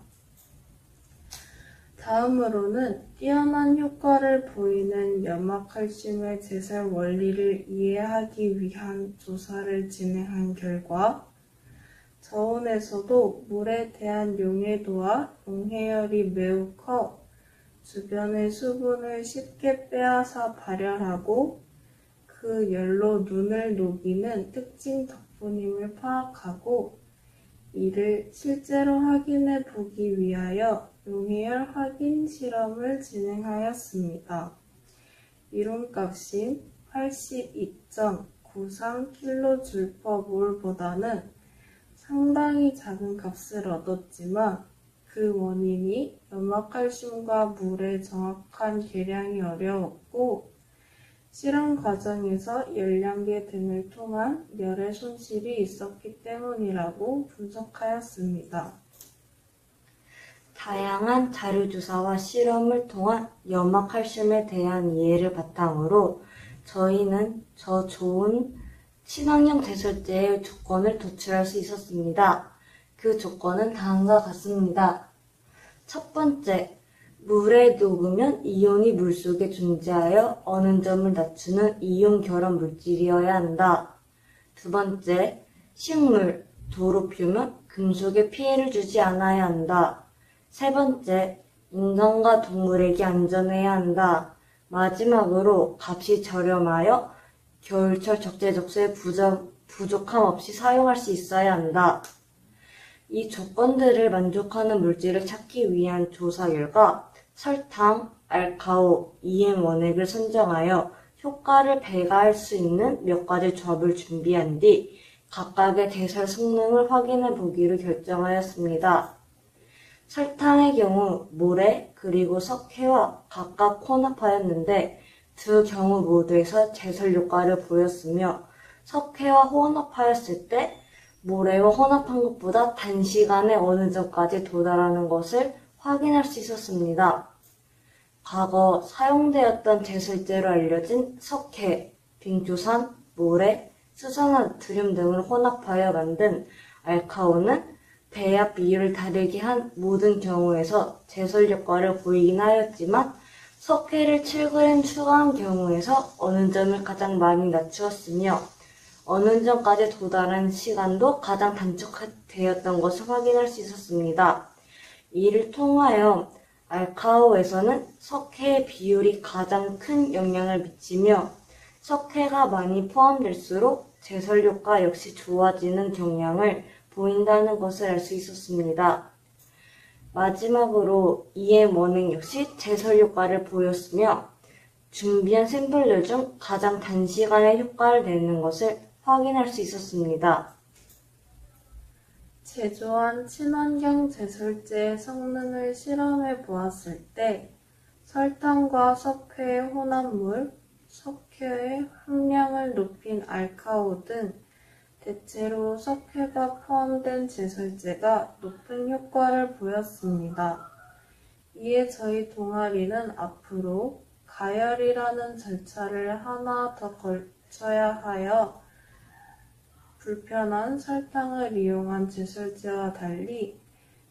다음으로는 뛰어난 효과를 보이는 염화칼슘의 제설 원리를 이해하기 위한 조사를 진행한 결과 저온에서도 물에 대한 용해도와 용해열이 매우 커 주변의 수분을 쉽게 빼앗아 발열하고 그 열로 눈을 녹이는 특징 덕분임을 파악하고 이를 실제로 확인해 보기 위하여 용해열 확인 실험을 진행하였습니다. 이론값인 82.93kJ/몰보다는 상당히 작은 값을 얻었지만 그 원인이 염화칼슘과 물의 정확한 계량이 어려웠고 실험 과정에서 열량계 등을 통한 열의 손실이 있었기 때문이라고 분석하였습니다. 다양한 자료조사와 실험을 통한 염화칼슘에 대한 이해를 바탕으로 저희는 저 좋은 친환경 제설제의 조건을 도출할 수 있었습니다. 그 조건은 다음과 같습니다. 첫 번째, 물에 녹으면 이온이 물속에 존재하여 어느 점을 낮추는 이온 결합 물질이어야 한다. 두 번째, 식물, 도로 표면, 금속에 피해를 주지 않아야 한다. 세 번째, 인간과 동물에게 안전해야 한다. 마지막으로 값이 저렴하여 겨울철 적재적소에 부족함 없이 사용할 수 있어야 한다. 이 조건들을 만족하는 물질을 찾기 위한 조사 결과 설탕, 알카오, EM 원액을 선정하여 효과를 배가할 수 있는 몇 가지 조합을 준비한 뒤 각각의 제설 성능을 확인해 보기로 결정하였습니다. 설탕의 경우 모래 그리고 석회와 각각 혼합하였는데 두 경우 모두에서 제설 효과를 보였으며 석회와 혼합하였을 때 모래와 혼합한 것보다 단시간에 어느 점까지 도달하는 것을 확인할 수 있었습니다. 과거 사용되었던 제설제로 알려진 석회, 빙초산, 모래, 수산나트륨 등을 혼합하여 만든 알카오는 배합 비율을 다르게 한 모든 경우에서 제설 효과를 보이긴 하였지만 석회를 7g 추가한 경우에서 어느 점을 가장 많이 낮추었으며 어느 점까지 도달한 시간도 가장 단축되었던 것을 확인할 수 있었습니다. 이를 통하여 알카오에서는 석회의 비율이 가장 큰 영향을 미치며 석회가 많이 포함될수록 제설 효과 역시 좋아지는 경향을 보인다는 것을 알 수 있었습니다. 마지막으로 EM 원액 역시 제설 효과를 보였으며 준비한 샘플들 중 가장 단시간에 효과를 내는 것을 확인할 수 있었습니다. 제조한 친환경 제설제의 성능을 실험해 보았을 때 설탕과 석회의 혼합물, 석회의 함량을 높인 알카오 등 대체로 석회가 포함된 제설제가 높은 효과를 보였습니다. 이에 저희 동아리는 앞으로 가열이라는 절차를 하나 더 거쳐야 하여 불편한 설탕을 이용한 제설제와 달리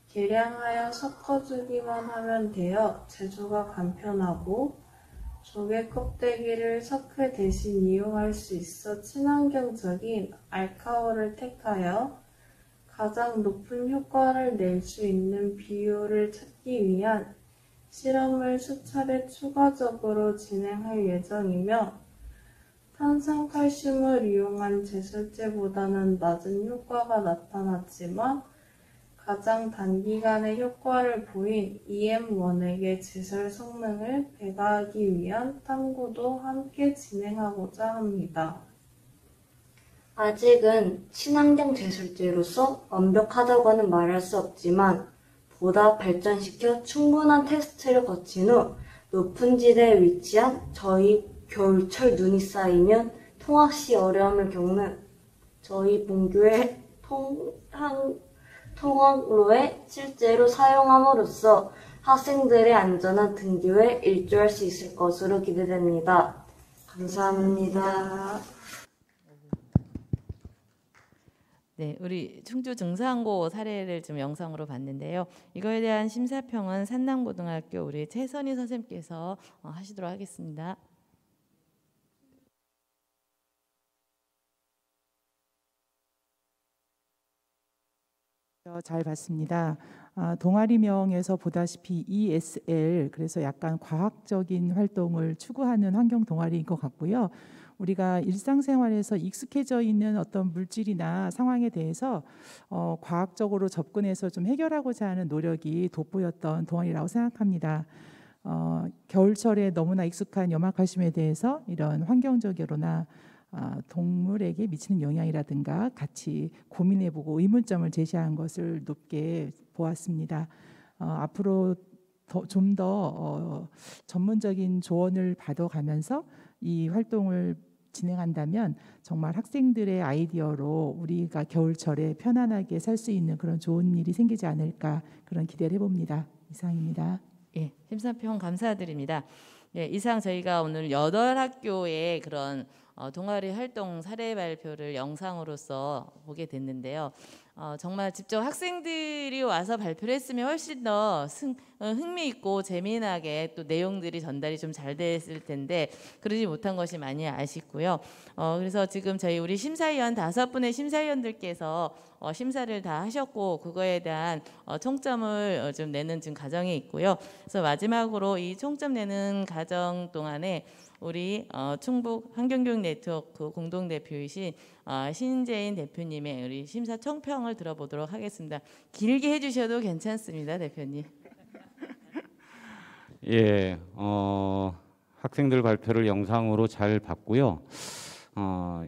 계량하여 섞어주기만 하면 되어 제조가 간편하고 조개 껍데기를 석회 대신 이용할 수 있어 친환경적인 알카오를 택하여 가장 높은 효과를 낼 수 있는 비율을 찾기 위한 실험을 수차례 추가적으로 진행할 예정이며 탄산칼슘을 이용한 제설제보다는 낮은 효과가 나타났지만 가장 단기간에 효과를 보인 EM1액의 제설 성능을 배가하기 위한 탐구도 함께 진행하고자 합니다. 아직은 친환경 제설제로서 완벽하다고는 말할 수 없지만 보다 발전시켜 충분한 테스트를 거친 후 높은 지대에 위치한 저희 겨울철 눈이 쌓이면 통학 시 어려움을 겪는 저희 본교의 통학로에 실제로 사용함으로써 학생들의 안전한 등교에 일조할 수 있을 것으로 기대됩니다. 감사합니다. 네, 우리 충주 증산고 사례를 좀 영상으로 봤는데요. 이거에 대한 심사평은 산남고등학교 우리 최선희 선생님께서 하시도록 하겠습니다. 잘 봤습니다. 동아리명에서 보다시피 ESL, 그래서 약간 과학적인 활동을 추구하는 환경 동아리인 것 같고요. 우리가 일상생활에서 익숙해져 있는 어떤 물질이나 상황에 대해서 과학적으로 접근해서 좀 해결하고자 하는 노력이 돋보였던 동아리라고 생각합니다. 겨울철에 너무나 익숙한 염화칼슘에 대해서 이런 환경적으로나 동물에게 미치는 영향이라든가 같이 고민해보고 의문점을 제시한 것을 높게 보았습니다. 앞으로 좀 더 전문적인 조언을 받아가면서 이 활동을 진행한다면 정말 학생들의 아이디어로 우리가 겨울철에 편안하게 살 수 있는 그런 좋은 일이 생기지 않을까 그런 기대를 해봅니다. 이상입니다. 예, 심사평 감사드립니다. 예, 이상 저희가 오늘 8학교의 그런 동아리 활동 사례 발표를 영상으로서 보게 됐는데요. 정말 직접 학생들이 와서 발표를 했으면 훨씬 더 흥미있고 재미나게 또 내용들이 전달이 좀 잘 됐을 텐데 그러지 못한 것이 많이 아쉽고요. 그래서 지금 저희 우리 심사위원 5분의 심사위원들께서 심사를 다 하셨고 그거에 대한 총점을 좀 내는 지금 과정에 있고요. 그래서 마지막으로 이 총점 내는 과정 동안에 우리 충북 환경교육 네트워크 공동대표이신 신재인 대표님의 우리 심사 총평을 들어보도록 하겠습니다. 길게 해주셔도 괜찮습니다, 대표님. 예, 학생들 발표를 영상으로 잘 봤고요.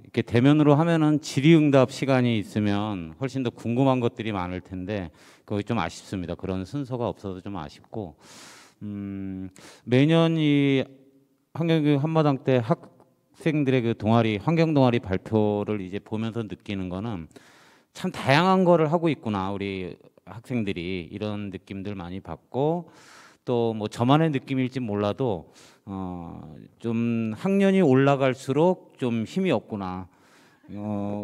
이렇게 대면으로 하면은 질의응답 시간이 있으면 훨씬 더 궁금한 것들이 많을 텐데 그게 좀 아쉽습니다. 그런 순서가 없어서 좀 아쉽고 매년 이 환경교육 한마당 때 학생들의 그 동아리 환경 동아리 발표를 이제 보면서 느끼는 거는 참 다양한 거를 하고 있구나 우리 학생들이 이런 느낌들 많이 받고 또 뭐 저만의 느낌일지 몰라도 좀 학년이 올라갈수록 좀 힘이 없구나.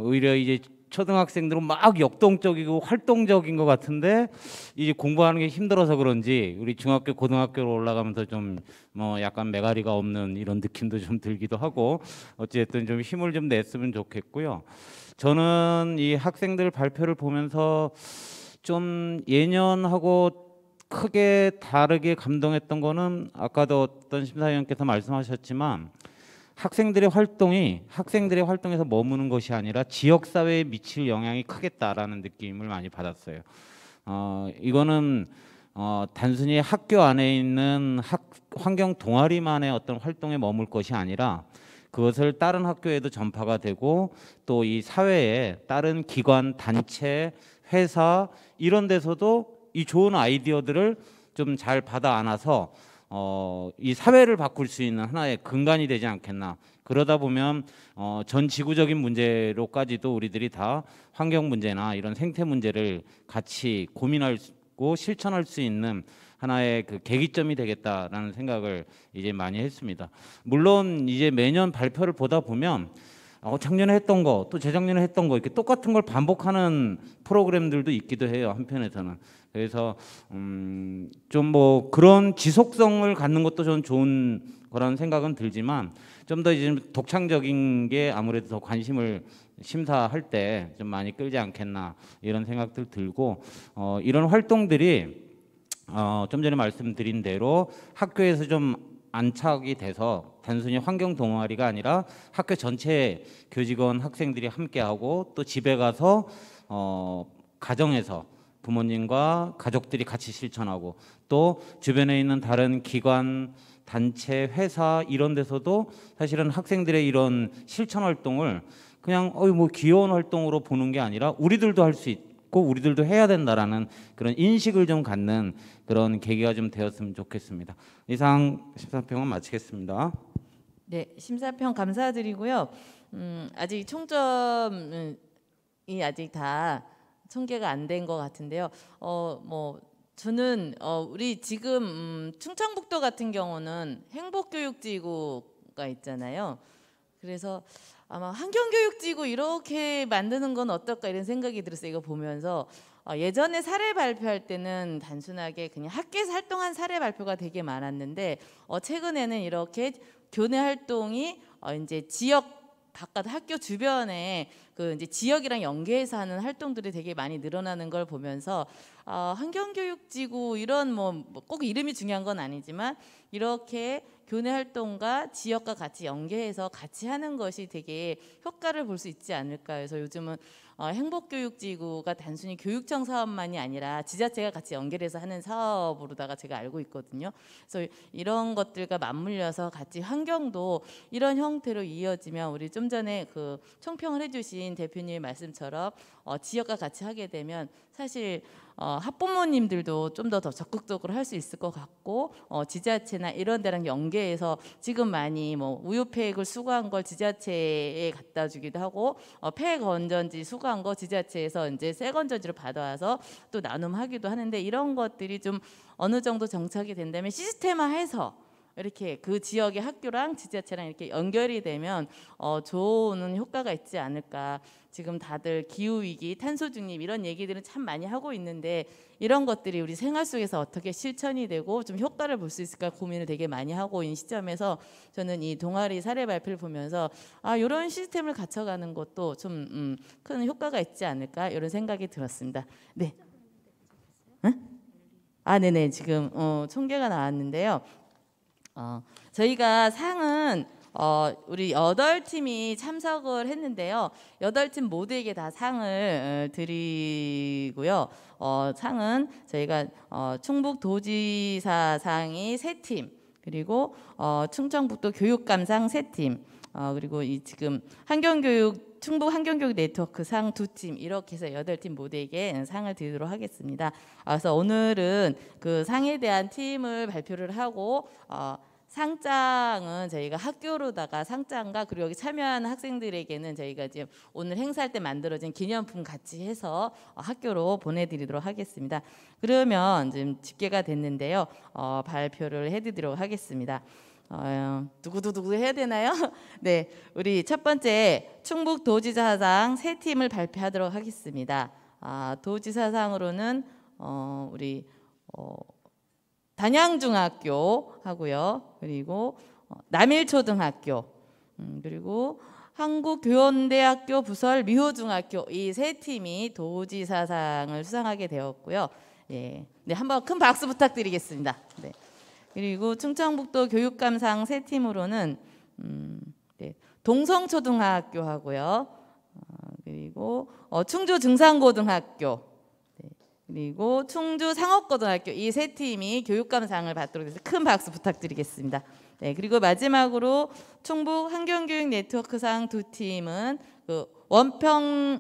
오히려 이제 초등학생들은 막 역동적이고 활동적인 것 같은데 이제 공부하는 게 힘들어서 그런지 우리 중학교 고등학교로 올라가면서 좀 뭐 약간 매가리가 없는 이런 느낌도 좀 들기도 하고 어쨌든 좀 힘을 좀 냈으면 좋겠고요. 저는 이 학생들 발표를 보면서 좀 예년하고 크게 다르게 감동했던 거는 아까도 어떤 심사위원께서 말씀하셨지만 학생들의 활동에서 머무는 것이 아니라 지역사회에 미칠 영향이 크겠다라는 느낌을 많이 받았어요. 이거는 단순히 학교 안에 있는 환경 동아리만의 어떤 활동에 머물 것이 아니라 그것을 다른 학교에도 전파가 되고 또 이 사회에 다른 기관, 단체, 회사 이런 데서도 이 좋은 아이디어들을 좀 잘 받아 안아서 이 사회를 바꿀 수 있는 하나의 근간이 되지 않겠나. 그러다 보면 전 지구적인 문제로까지도 우리들이 다 환경 문제나 이런 생태 문제를 같이 고민하고 실천할 수 있는 하나의 그 계기점이 되겠다라는 생각을 이제 많이 했습니다. 물론 이제 매년 발표를 보다 보면 작년에 했던 거 또 재작년에 했던 거 이렇게 똑같은 걸 반복하는 프로그램들도 있기도 해요. 한편에서는. 그래서 좀 뭐 그런 지속성을 갖는 것도 저는 좋은 거라는 생각은 들지만 좀 더 이제 독창적인 게 아무래도 더 관심을 심사할 때 좀 많이 끌지 않겠나 이런 생각들 들고 이런 활동들이 좀 전에 말씀드린 대로 학교에서 좀 안착이 돼서 단순히 환경 동아리가 아니라 학교 전체 교직원 학생들이 함께하고 또 집에 가서 가정에서 부모님과 가족들이 같이 실천하고 또 주변에 있는 다른 기관, 단체, 회사 이런 데서도 사실은 학생들의 이런 실천 활동을 그냥 뭐 귀여운 활동으로 보는 게 아니라 우리들도 할 수 있고 우리들도 해야 된다라는 그런 인식을 좀 갖는 그런 계기가 좀 되었으면 좋겠습니다. 이상 심사평은 마치겠습니다. 네, 심사평 감사드리고요. 아직 총점이 아직 다 통계가 안 된 것 같은데요. 뭐 저는 우리 지금 충청북도 같은 경우는 행복교육지구가 있잖아요. 그래서 아마 환경교육지구 이렇게 만드는 건 어떨까 이런 생각이 들었어요. 이거 보면서 예전에 사례 발표할 때는 단순하게 그냥 학교에서 활동한 사례 발표가 되게 많았는데 최근에는 이렇게 교내 활동이 이제 지역 바깥 학교 주변에 그 이제 지역이랑 연계해서 하는 활동들이 되게 많이 늘어나는 걸 보면서 환경교육지구 이런 뭐 꼭 이름이 중요한 건 아니지만 이렇게 교내 활동과 지역과 같이 연계해서 같이 하는 것이 되게 효과를 볼 수 있지 않을까 해서 요즘은 행복교육지구가 단순히 교육청 사업만이 아니라 지자체가 같이 연결해서 하는 사업으로다가 제가 알고 있거든요. 그래서 이런 것들과 맞물려서 같이 환경도 이런 형태로 이어지면 우리 좀 전에 그 총평을 해주신 대표님 말씀처럼 지역과 같이 하게 되면 사실 학부모님들도 좀 더 적극적으로 할 수 있을 것 같고 지자체나 이런 데랑 연계해서 지금 많이 뭐 우유팩을 수거한 걸 지자체에 갖다 주기도 하고 폐 건전지 수거한 거 지자체에서 이제 새 건전지로 받아와서 또 나눔하기도 하는데 이런 것들이 좀 어느 정도 정착이 된다면 시스템화해서 이렇게 그 지역의 학교랑 지자체랑 이렇게 연결이 되면 좋은 효과가 있지 않을까. 지금 다들 기후위기, 탄소중립 이런 얘기들은 참 많이 하고 있는데 이런 것들이 우리 생활 속에서 어떻게 실천이 되고 좀 효과를 볼 수 있을까 고민을 되게 많이 하고 있는 시점에서 저는 이 동아리 사례 발표를 보면서 이런 시스템을 갖춰가는 것도 좀 큰 효과가 있지 않을까 이런 생각이 들었습니다. 네. 응? 네네. 지금 총계가 나왔는데요. 저희가 상은 우리 8팀이 참석을 했는데요. 8팀 모두에게 다 상을 드리고요. 상은 저희가 충북도지사상이 3팀, 그리고 충청북도 교육감상 3팀, 그리고 이 지금 충북 환경교육 네트워크 상 2팀 이렇게 해서 8팀 모두에게 상을 드리도록 하겠습니다. 그래서 오늘은 그 상에 대한 팀을 발표를 하고 상장은 저희가 학교로다가 상장과 그리고 여기 참여하는 학생들에게는 저희가 지금 오늘 행사할 때 만들어진 기념품 같이 해서 학교로 보내드리도록 하겠습니다. 그러면 지금 집계가 됐는데요. 발표를 해드리도록 하겠습니다. 두구두구 해야 되나요? 네, 우리 첫 번째 충북도지사상 3팀을 발표하도록 하겠습니다. 도지사상으로는 우리 단양중학교 하고요. 그리고 남일초등학교, 그리고 한국교원대학교 부설 미호중학교 이 3팀이 도지사상을 수상하게 되었고요. 네, 한번 큰 박수 부탁드리겠습니다. 네. 그리고 충청북도 교육감상 3팀으로는 동성초등학교 하고요. 그리고 충주중산고등학교, 그리고 충주상업고등학교 이 3팀이 교육감상을 받도록 해서 큰 박수 부탁드리겠습니다. 네, 그리고 마지막으로 충북 환경교육 네트워크상 두 팀은 그 원평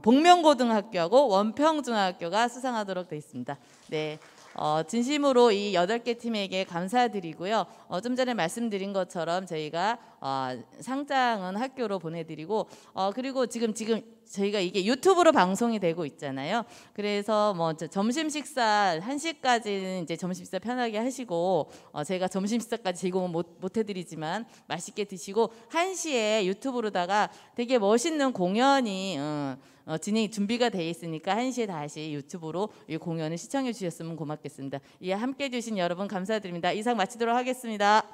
복명고등학교하고 원평중학교가 수상하도록 되어 있습니다. 네. 진심으로 이 8개 팀에게 감사드리고요. 좀 전에 말씀드린 것처럼 저희가 상장은 학교로 보내드리고 그리고 지금 저희가 이게 유튜브로 방송이 되고 있잖아요. 그래서 뭐 점심 식사 1시까지는 이제 점심 식사 편하게 하시고 제가 점심 식사까지 제공은 못 해드리지만 맛있게 드시고 1시에 유튜브로다가 되게 멋있는 공연이 진행이 준비가 돼 있으니까 1시에 다시 유튜브로 이 공연을 시청해 주셨으면 고맙겠습니다. 예, 함께 해주신 여러분 감사드립니다. 이상 마치도록 하겠습니다.